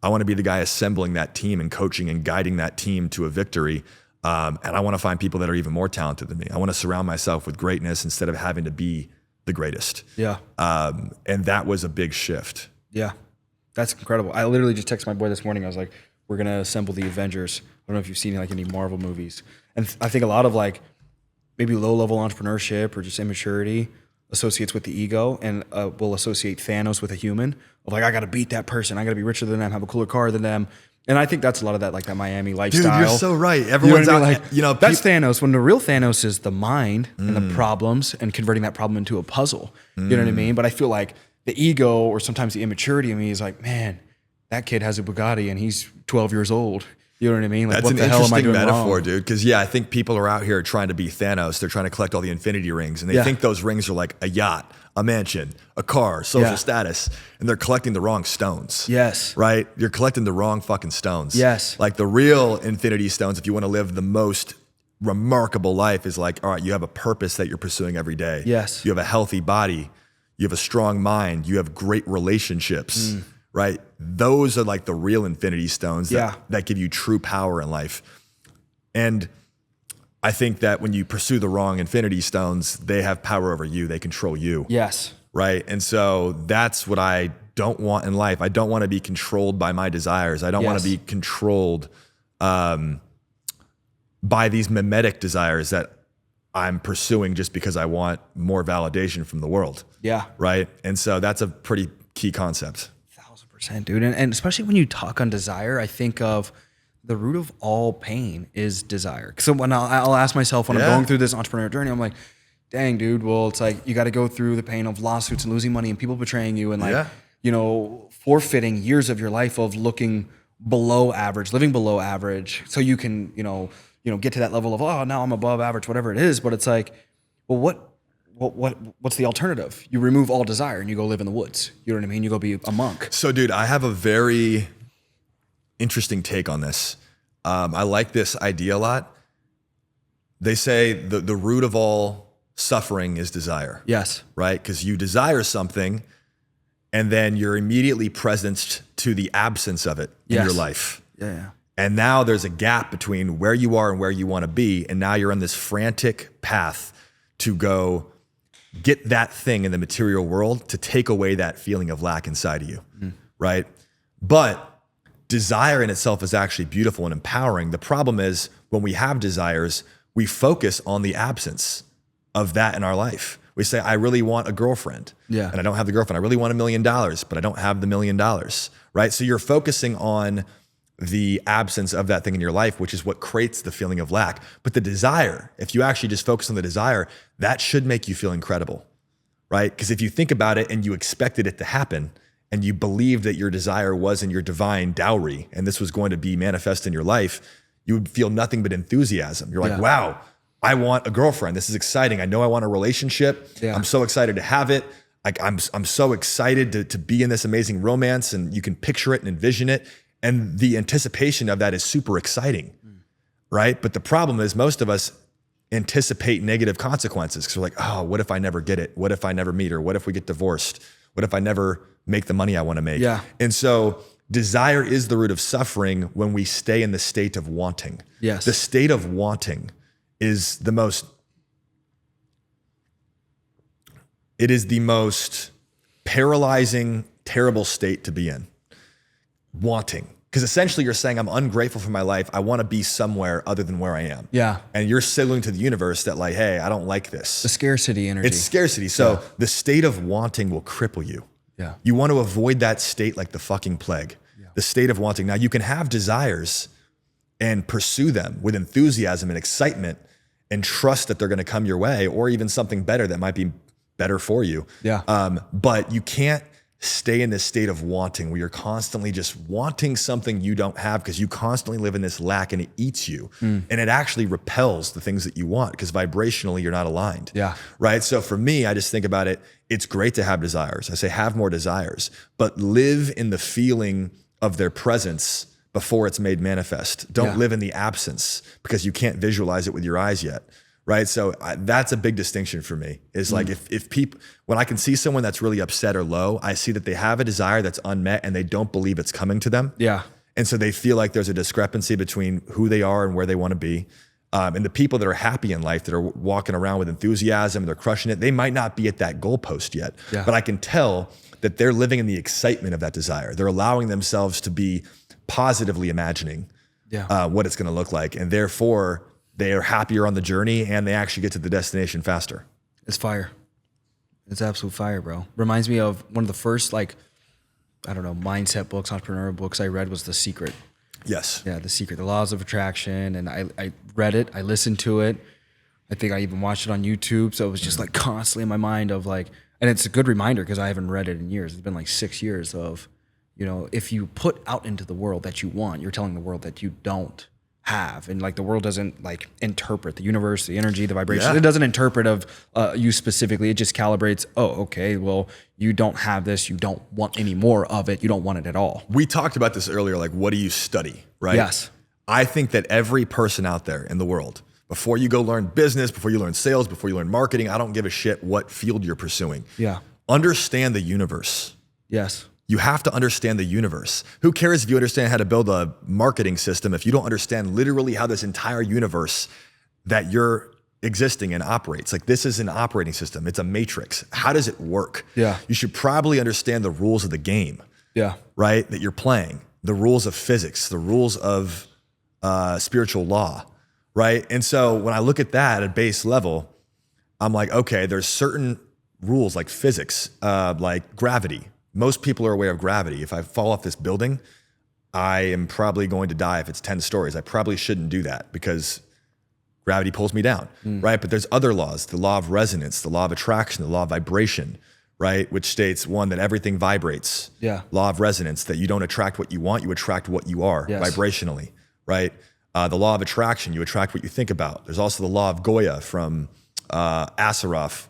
I want to be the guy assembling that team and coaching and guiding that team to a victory. And I want to find people that are even more talented than me. I want to surround myself with greatness instead of having to be the greatest. Yeah. And that was a big shift. Yeah. That's incredible. I literally just texted my boy this morning. I was like, we're going to assemble the Avengers. I don't know if you've seen like any Marvel movies. And I think a lot of like maybe low-level entrepreneurship or just immaturity associates with the ego, and will associate Thanos with a human of like, I got to beat that person. I got to be richer than them, have a cooler car than them. And I think that's a lot of that, like that Miami lifestyle. Dude, you're so right. Everyone's out, like, that's Thanos, when the real Thanos is the mind and the problems and converting that problem into a puzzle. You know what I mean? But I feel like the ego or sometimes the immaturity in me is like, man, that kid has a Bugatti and he's 12 years old. You know what I mean? Like, that's what the an hell am I interesting doing metaphor, wrong? dude. Because I think people are out here trying to be Thanos. They're trying to collect all the infinity rings, and they think those rings are like a yacht, a mansion, a car, social status, and they're collecting the wrong stones. Yes. Right? You're collecting the wrong fucking stones. Yes. Like the real infinity stones, if you want to live the most remarkable life, is like, all right, you have a purpose that you're pursuing every day. Yes. You have a healthy body. You have a strong mind. You have great relationships. Right? Those are like the real infinity stones that give you true power in life. And I think that when you pursue the wrong infinity stones, they have power over you. They control you. Yes. Right? And so that's what I don't want in life. I don't want to be controlled by my desires. I don't want to be controlled by these mimetic desires that I'm pursuing just because I want more validation from the world. Yeah. Right? And so that's a pretty key concept. 1000%, dude. And especially when you talk on desire, I think of the root of all pain is desire. So when I'll ask myself when I'm going through this entrepreneurial journey, I'm like, dang, dude, well, it's like you got to go through the pain of lawsuits and losing money and people betraying you and like, you know, forfeiting years of your life of looking below average, living below average, so you can, you know, get to that level of, oh, now I'm above average, whatever it is. But it's like, well, what's the alternative? You remove all desire and you go live in the woods. You know what I mean? You go be a monk. So, dude, I have a very interesting take on this. I like this idea a lot. They say the root of all suffering is desire. Yes. Right? Because you desire something and then you're immediately presenced to the absence of it in your life. Yeah. And now there's a gap between where you are and where you want to be. And now you're on this frantic path to go get that thing in the material world to take away that feeling of lack inside of you, right? But desire in itself is actually beautiful and empowering. The problem is when we have desires, we focus on the absence of that in our life. We say, I really want a girlfriend, and I don't have the girlfriend. I really want $1 million, but I don't have the $1 million, right? So you're focusing on the absence of that thing in your life, which is what creates the feeling of lack. But the desire, if you actually just focus on the desire, that should make you feel incredible, right? Because if you think about it and you expected it to happen and you believed that your desire was in your divine dowry and this was going to be manifest in your life, you would feel nothing but enthusiasm. You're like, wow, I want a girlfriend. This is exciting. I know I want a relationship. I'm so excited to have it. Like I'm so excited to be in this amazing romance, and you can picture it and envision it. And the anticipation of that is super exciting, right? But the problem is most of us anticipate negative consequences because we're like, oh, what if I never get it? What if I never meet her? What if we get divorced? What if I never make the money I want to make? And so desire is the root of suffering when we stay in the state of wanting. The state of wanting is the most paralyzing, terrible state to be in. Wanting. Because essentially you're saying, I'm ungrateful for my life. I want to be somewhere other than where I am. And you're signaling to the universe that like, hey, I don't like this. The scarcity energy. It's scarcity. So the state of wanting will cripple you. You want to avoid that state like the fucking plague. The state of wanting. Now you can have desires and pursue them with enthusiasm and excitement and trust that they're going to come your way, or even something better that might be better for you. But you can't stay in this state of wanting, where you're constantly just wanting something you don't have because you constantly live in this lack and it eats you. And it actually repels the things that you want because vibrationally you're not aligned. Yeah. Right. So for me, I just think about it. It's great to have desires. I say have more desires, but live in the feeling of their presence before it's made manifest. Don't live in the absence because you can't visualize it with your eyes yet. Right. So that's a big distinction for me is like if people, when I can see someone that's really upset or low, I see that they have a desire that's unmet and they don't believe it's coming to them. Yeah. And so they feel like there's a discrepancy between who they are and where they want to be. And the people that are happy in life, that are walking around with enthusiasm, they're crushing it, they might not be at that goalpost yet, but I can tell that they're living in the excitement of that desire. They're allowing themselves to be positively imagining what it's going to look like. And therefore, they are happier on the journey and they actually get to the destination faster. It's fire. It's absolute fire, bro. Reminds me of one of the first, mindset books, entrepreneurial books I read was The Secret. Yes. Yeah, The Secret, The Laws of Attraction. And I read it, I listened to it. I think I even watched it on YouTube. So it was just like constantly in my mind of like, and it's a good reminder because I haven't read it in years. It's been like 6 years of, if you put out into the world that you want, you're telling the world that you don't have. And like the world doesn't like interpret the universe, the energy, the vibration. It doesn't interpret of you specifically. It just calibrates, oh, okay, well, you don't have this. You don't want any more of it. You don't want it at all. We talked about this earlier. Like, what do you study? Right? Yes. I think that every person out there in the world, before you go learn business, before you learn sales, before you learn marketing, I don't give a shit what field you're pursuing. Yeah. Understand the universe. Yes. You have to understand the universe. Who cares if you understand how to build a marketing system if you don't understand literally how this entire universe that you're existing in operates? Like, this is an operating system. It's a matrix. How does it work? Yeah. You should probably understand the rules of the game. Yeah. Right? That you're playing. The rules of physics, the rules of spiritual law. Right? And so when I look at that at a base level, I'm like, okay, there's certain rules like physics, like gravity. Most people are aware of gravity. If I fall off this building, I am probably going to die if it's 10 stories. I probably shouldn't do that because gravity pulls me down, right? But there's other laws, the law of resonance, the law of attraction, the law of vibration, right? Which states, one, that everything vibrates. Yeah. Law of resonance, that you don't attract what you want, you attract what you are vibrationally, right? The law of attraction, you attract what you think about. There's also the law of Goya from Asaroff,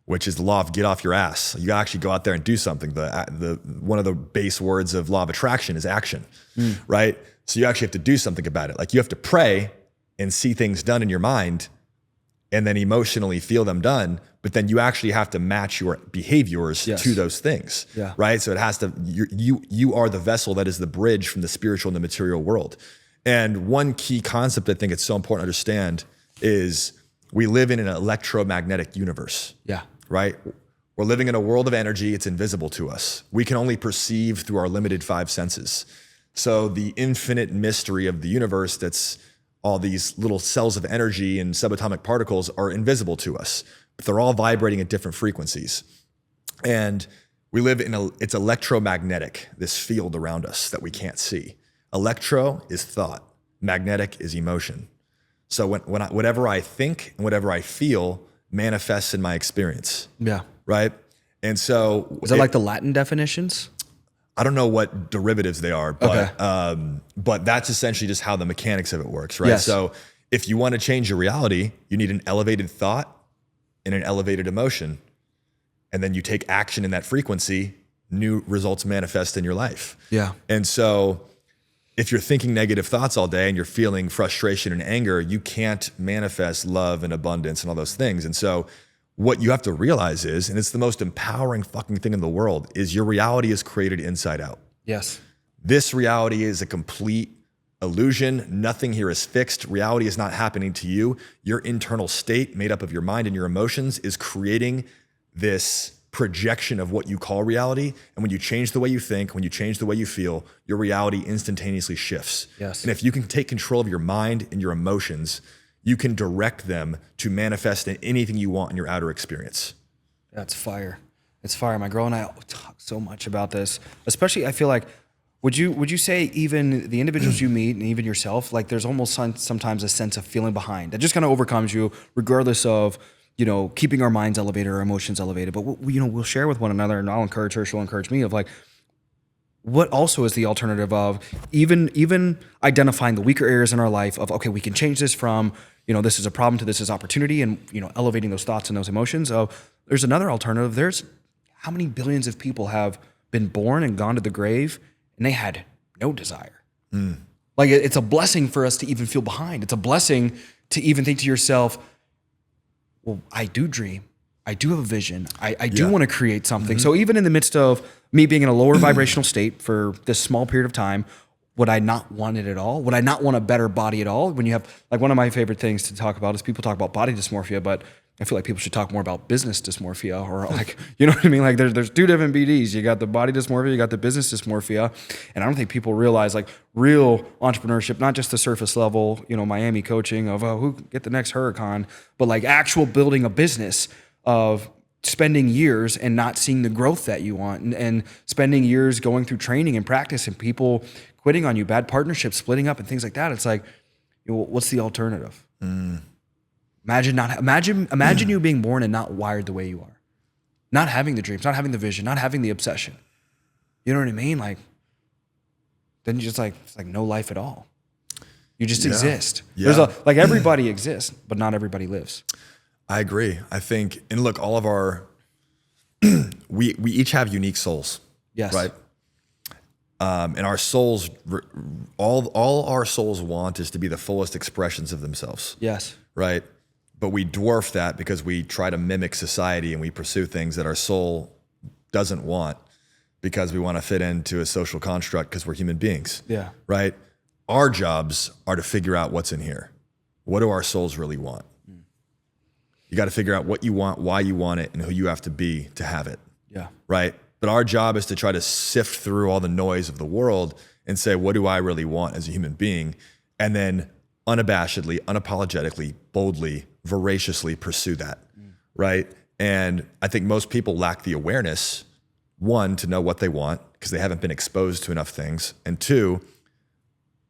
which is the law of get off your ass. You actually go out there and do something. The one of the base words of law of attraction is action, right? So you actually have to do something about it. Like, you have to pray and see things done in your mind and then emotionally feel them done, but then you actually have to match your behaviors to those things, right? So it has to, you are the vessel that is the bridge from the spiritual and the material world. And one key concept I think it's so important to understand is we live in an electromagnetic universe. Yeah. Right? We're living in a world of energy. It's invisible to us. We can only perceive through our limited 5 senses. So the infinite mystery of the universe, that's all these little cells of energy and subatomic particles, are invisible to us, but they're all vibrating at different frequencies. And we live in it's electromagnetic, this field around us that we can't see. Electro is thought. Magnetic is emotion. So whatever I think and whatever I feel manifests in my experience. Yeah. Right? And so... Is that like the Latin definitions? I don't know what derivatives they are, but but that's essentially just how the mechanics of it works, right? Yes. So if you want to change your reality, you need an elevated thought and an elevated emotion. And then you take action in that frequency, new results manifest in your life. Yeah. And so if you're thinking negative thoughts all day and you're feeling frustration and anger, you can't manifest love and abundance and all those things. And so what you have to realize is, and it's the most empowering fucking thing in the world, is your reality is created inside out. Yes. This reality is a complete illusion. Nothing here is fixed. Reality is not happening to you. Your internal state, made up of your mind and your emotions, is creating this projection of what you call reality. And when you change the way you think, when you change the way you feel, your reality instantaneously shifts. Yes. And if you can take control of your mind and your emotions, you can direct them to manifest in anything you want in your outer experience. That's fire. It's fire. My girl and I talk so much about this, especially I feel like, would you say even the individuals you meet and even yourself, like there's almost sometimes a sense of feeling behind that just kind of overcomes you regardless of keeping our minds elevated, our emotions elevated. But we'll share with one another, and I'll encourage her, she'll encourage me, of like, what also is the alternative of even identifying the weaker areas in our life of, okay, we can change this from, this is a problem to this is opportunity, and, elevating those thoughts and those emotions of, there's another alternative. There's how many billions of people have been born and gone to the grave and they had no desire. Like, it's a blessing for us to even feel behind. It's a blessing to even think to yourself, well, I do dream. I do have a vision. I do want to create something. So even in the midst of me being in a lower vibrational state for this small period of time, would I not want it at all? Would I not want a better body at all? When you have, like, one of my favorite things to talk about is people talk about body dysmorphia, but I feel like people should talk more about business dysmorphia, or like, you know what I mean? Like, there's two different BDs. You got the body dysmorphia, you got the business dysmorphia. And I don't think people realize, like, real entrepreneurship, not just the surface level, Miami coaching of, who get the next Huracan, but like actual building a business of spending years and not seeing the growth that you want, and spending years going through training and practice, and people quitting on you, bad partnerships, splitting up and things like that. It's like, what's the alternative? Imagine you being born and not wired the way you are, not having the dreams, not having the vision, not having the obsession. You know what I mean? Like, then you just it's like no life at all. You just exist. Yeah. There's like everybody exists, but not everybody lives. I agree. I think, and look, all of our, we each have unique souls. Yes. Right. And our souls, all our souls want is to be the fullest expressions of themselves. Yes. Right. But we dwarf that because we try to mimic society, and we pursue things that our soul doesn't want because we want to fit into a social construct because we're human beings. Yeah. Right. Our jobs are to figure out what's in here. What do our souls really want? You got to figure out what you want, why you want it, and who you have to be to have it. Yeah. Right. But our job is to try to sift through all the noise of the world and say, what do I really want as a human being? And then unabashedly, unapologetically, boldly, voraciously pursue that. Right. And I think most people lack the awareness, one, to know what they want because they haven't been exposed to enough things, and two,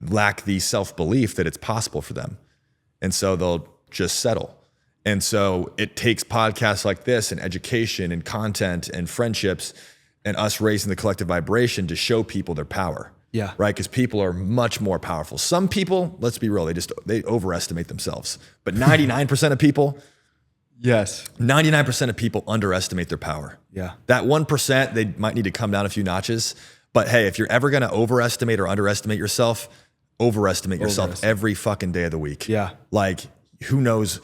lack the self-belief that it's possible for them. And so they'll just settle. And so it takes podcasts like this and education and content and friendships and us raising the collective vibration to show people their power. Yeah. Right. Because people are much more powerful. Some people, let's be real, they overestimate themselves. But 99% of people, yes, 99% of people underestimate their power. Yeah. That 1%, they might need to come down a few notches. But hey, if you're ever going to overestimate or underestimate yourself, overestimate yourself every fucking day of the week. Yeah. Like, who knows?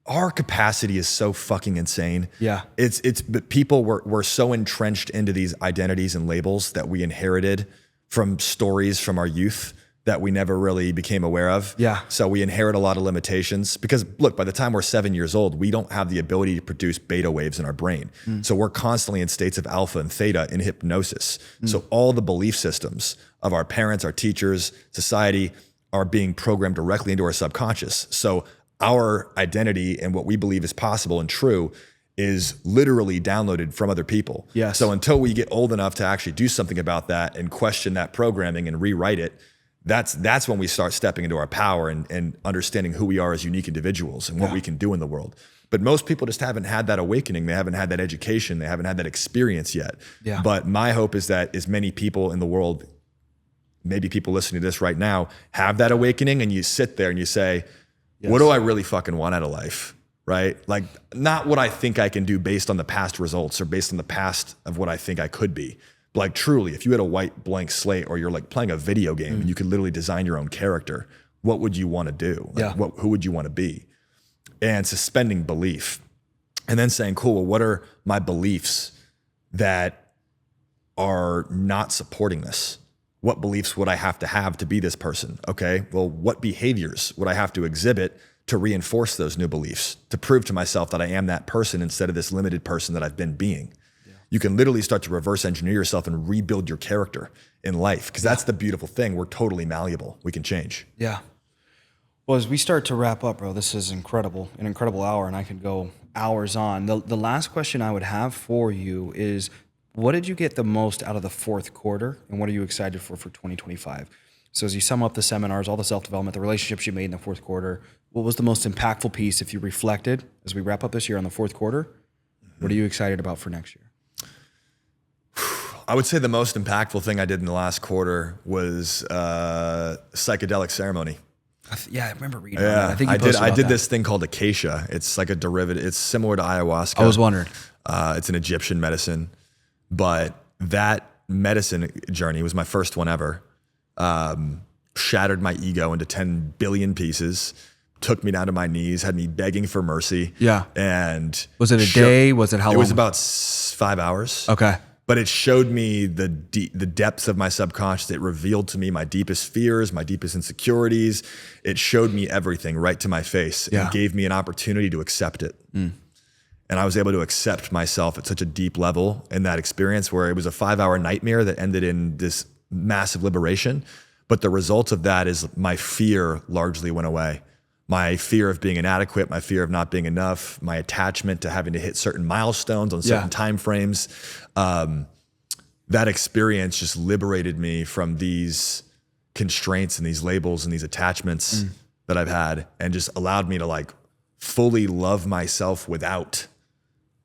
Our capacity is so fucking insane. Yeah. But people were so entrenched into these identities and labels that we inherited from stories from our youth that we never really became aware of. Yeah. So we inherit a lot of limitations because look, by the time we're 7 years old, we don't have the ability to produce beta waves in our brain. So we're constantly in states of alpha and theta in hypnosis. So all the belief systems of our parents, our teachers, society are being programmed directly into our subconscious. So our identity and what we believe is possible and true is literally downloaded from other people. Yes. So until we get old enough to actually do something about that and question that programming and rewrite it, that's when we start stepping into our power and understanding who we are as unique individuals and what we can do in the world. But most people just haven't had that awakening. They haven't had that education. They haven't had that experience yet. Yeah. But my hope is that as many people in the world, maybe people listening to this right now, have that awakening, and you sit there and you say, what do I really fucking want out of life? Right? Like, not what I think I can do based on the past results or based on the past of what I think I could be. But like, truly, if you had a white blank slate, or you're like playing a video game and you could literally design your own character, what would you want to do? Like, who would you want to be? And suspending belief and then saying, cool, well, what are my beliefs that are not supporting this? What beliefs would I have to be this person? Okay, well, what behaviors would I have to exhibit to reinforce those new beliefs, to prove to myself that I am that person instead of this limited person that I've been being? Yeah. You can literally start to reverse engineer yourself and rebuild your character in life, because that's the beautiful thing. We're totally malleable. We can change. Yeah. Well, as we start to wrap up, bro, this is incredible, an incredible hour, and I could go hours on. The last question I would have for you is, what did you get the most out of the fourth quarter, and what are you excited for 2025? So as you sum up the seminars, all the self-development, the relationships you made in the fourth quarter, what was the most impactful piece if you reflected as we wrap up this year on the fourth quarter? What are you excited about for next year? I would say the most impactful thing I did in the last quarter was psychedelic ceremony. Yeah, I remember reading that. I did this thing called acacia. It's like a derivative. It's similar to ayahuasca. I was wondering. It's an Egyptian medicine, but that medicine journey was my first one ever. Shattered my ego into 10 billion pieces, took me down to my knees, had me begging for mercy. Yeah. And was it a day? Was it how long? It was about 5 hours. Okay. But it showed me the depths of my subconscious. It revealed to me my deepest fears, my deepest insecurities. It showed me everything right to my face and gave me an opportunity to accept it. And I was able to accept myself at such a deep level in that experience where it was a 5-hour nightmare that ended in this massive liberation. But the result of that is my fear largely went away. My fear of being inadequate, my fear of not being enough, my attachment to having to hit certain milestones on certain time frames. That experience just liberated me from these constraints and these labels and these attachments that I've had, and just allowed me to like fully love myself without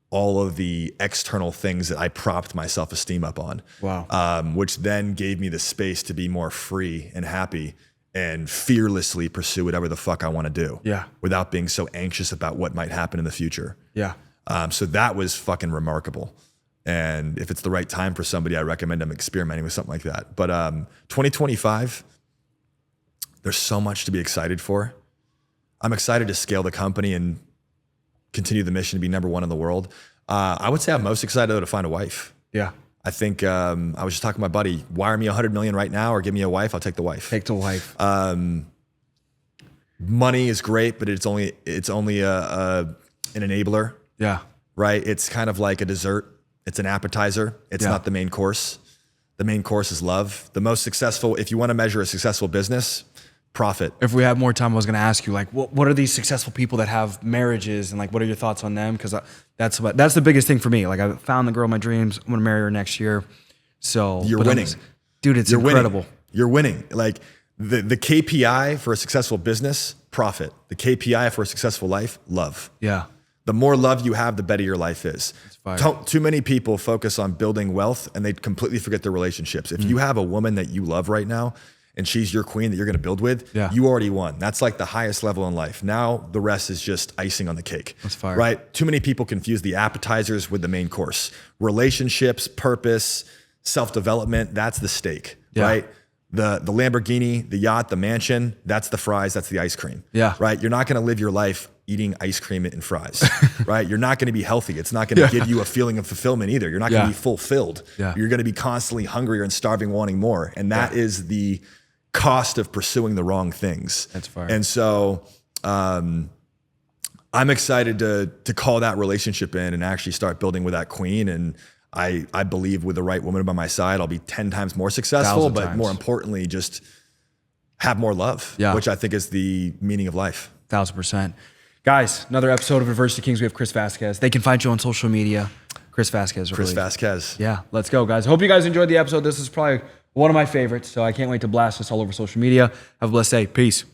all of the external things that I propped my self-esteem up on. Wow. Which then gave me the space to be more free and happy and fearlessly pursue whatever the fuck I want to do. Yeah. Without being so anxious about what might happen in the future. Yeah. So that was fucking remarkable. And if it's the right time for somebody, I recommend them experimenting with something like that. But 2025, there's so much to be excited for. I'm excited to scale the company and continue the mission to be number one in the world. I would say I'm most excited though to find a wife. Yeah. I think I was just talking to my buddy, wire me $100 million right now or give me a wife, I'll take the wife. Take the wife. Money is great, but it's only an enabler. Yeah. Right? It's kind of like a dessert. It's an appetizer. It's not the main course. The main course is love. The most successful, if you want to measure a successful business, profit. If we had more time, I was going to ask you, like, what are these successful people that have marriages, and like, what are your thoughts on them? Because that's the biggest thing for me. Like, I found the girl of my dreams. I'm going to marry her next year. So you're winning, dude. It's incredible. Winning. You're winning. Like the KPI for a successful business, profit. The KPI for a successful life, love. Yeah. The more love you have, the better your life is. Too many people focus on building wealth and they completely forget their relationships. If you have a woman that you love right now and she's your queen that you're going to build with, you already won. That's like the highest level in life. Now the rest is just icing on the cake. That's fire. Right? Too many people confuse the appetizers with the main course. Relationships, purpose, self-development, that's the steak, right? The Lamborghini, the yacht, the mansion, that's the fries, that's the ice cream. Yeah. Right? You're not going to live your life eating ice cream and fries, right? You're not going to be healthy. It's not going to give you a feeling of fulfillment either. You're not going to be fulfilled. You're going to be constantly hungrier and starving, wanting more. And that is the cost of pursuing the wrong things. That's fire. And so I'm excited to call that relationship in and actually start building with that queen. And I believe with the right woman by my side, I'll be 10 times more successful, but more importantly, just have more love, which I think is the meaning of life. 1000%. Guys, another episode of Adversity Kings. We have Chris Vasquez. They can find you on social media. Chris Vasquez. Chris Vasquez. Yeah, let's go, guys. Hope you guys enjoyed the episode. This is probably one of my favorites, so I can't wait to blast this all over social media. Have a blessed day. Peace.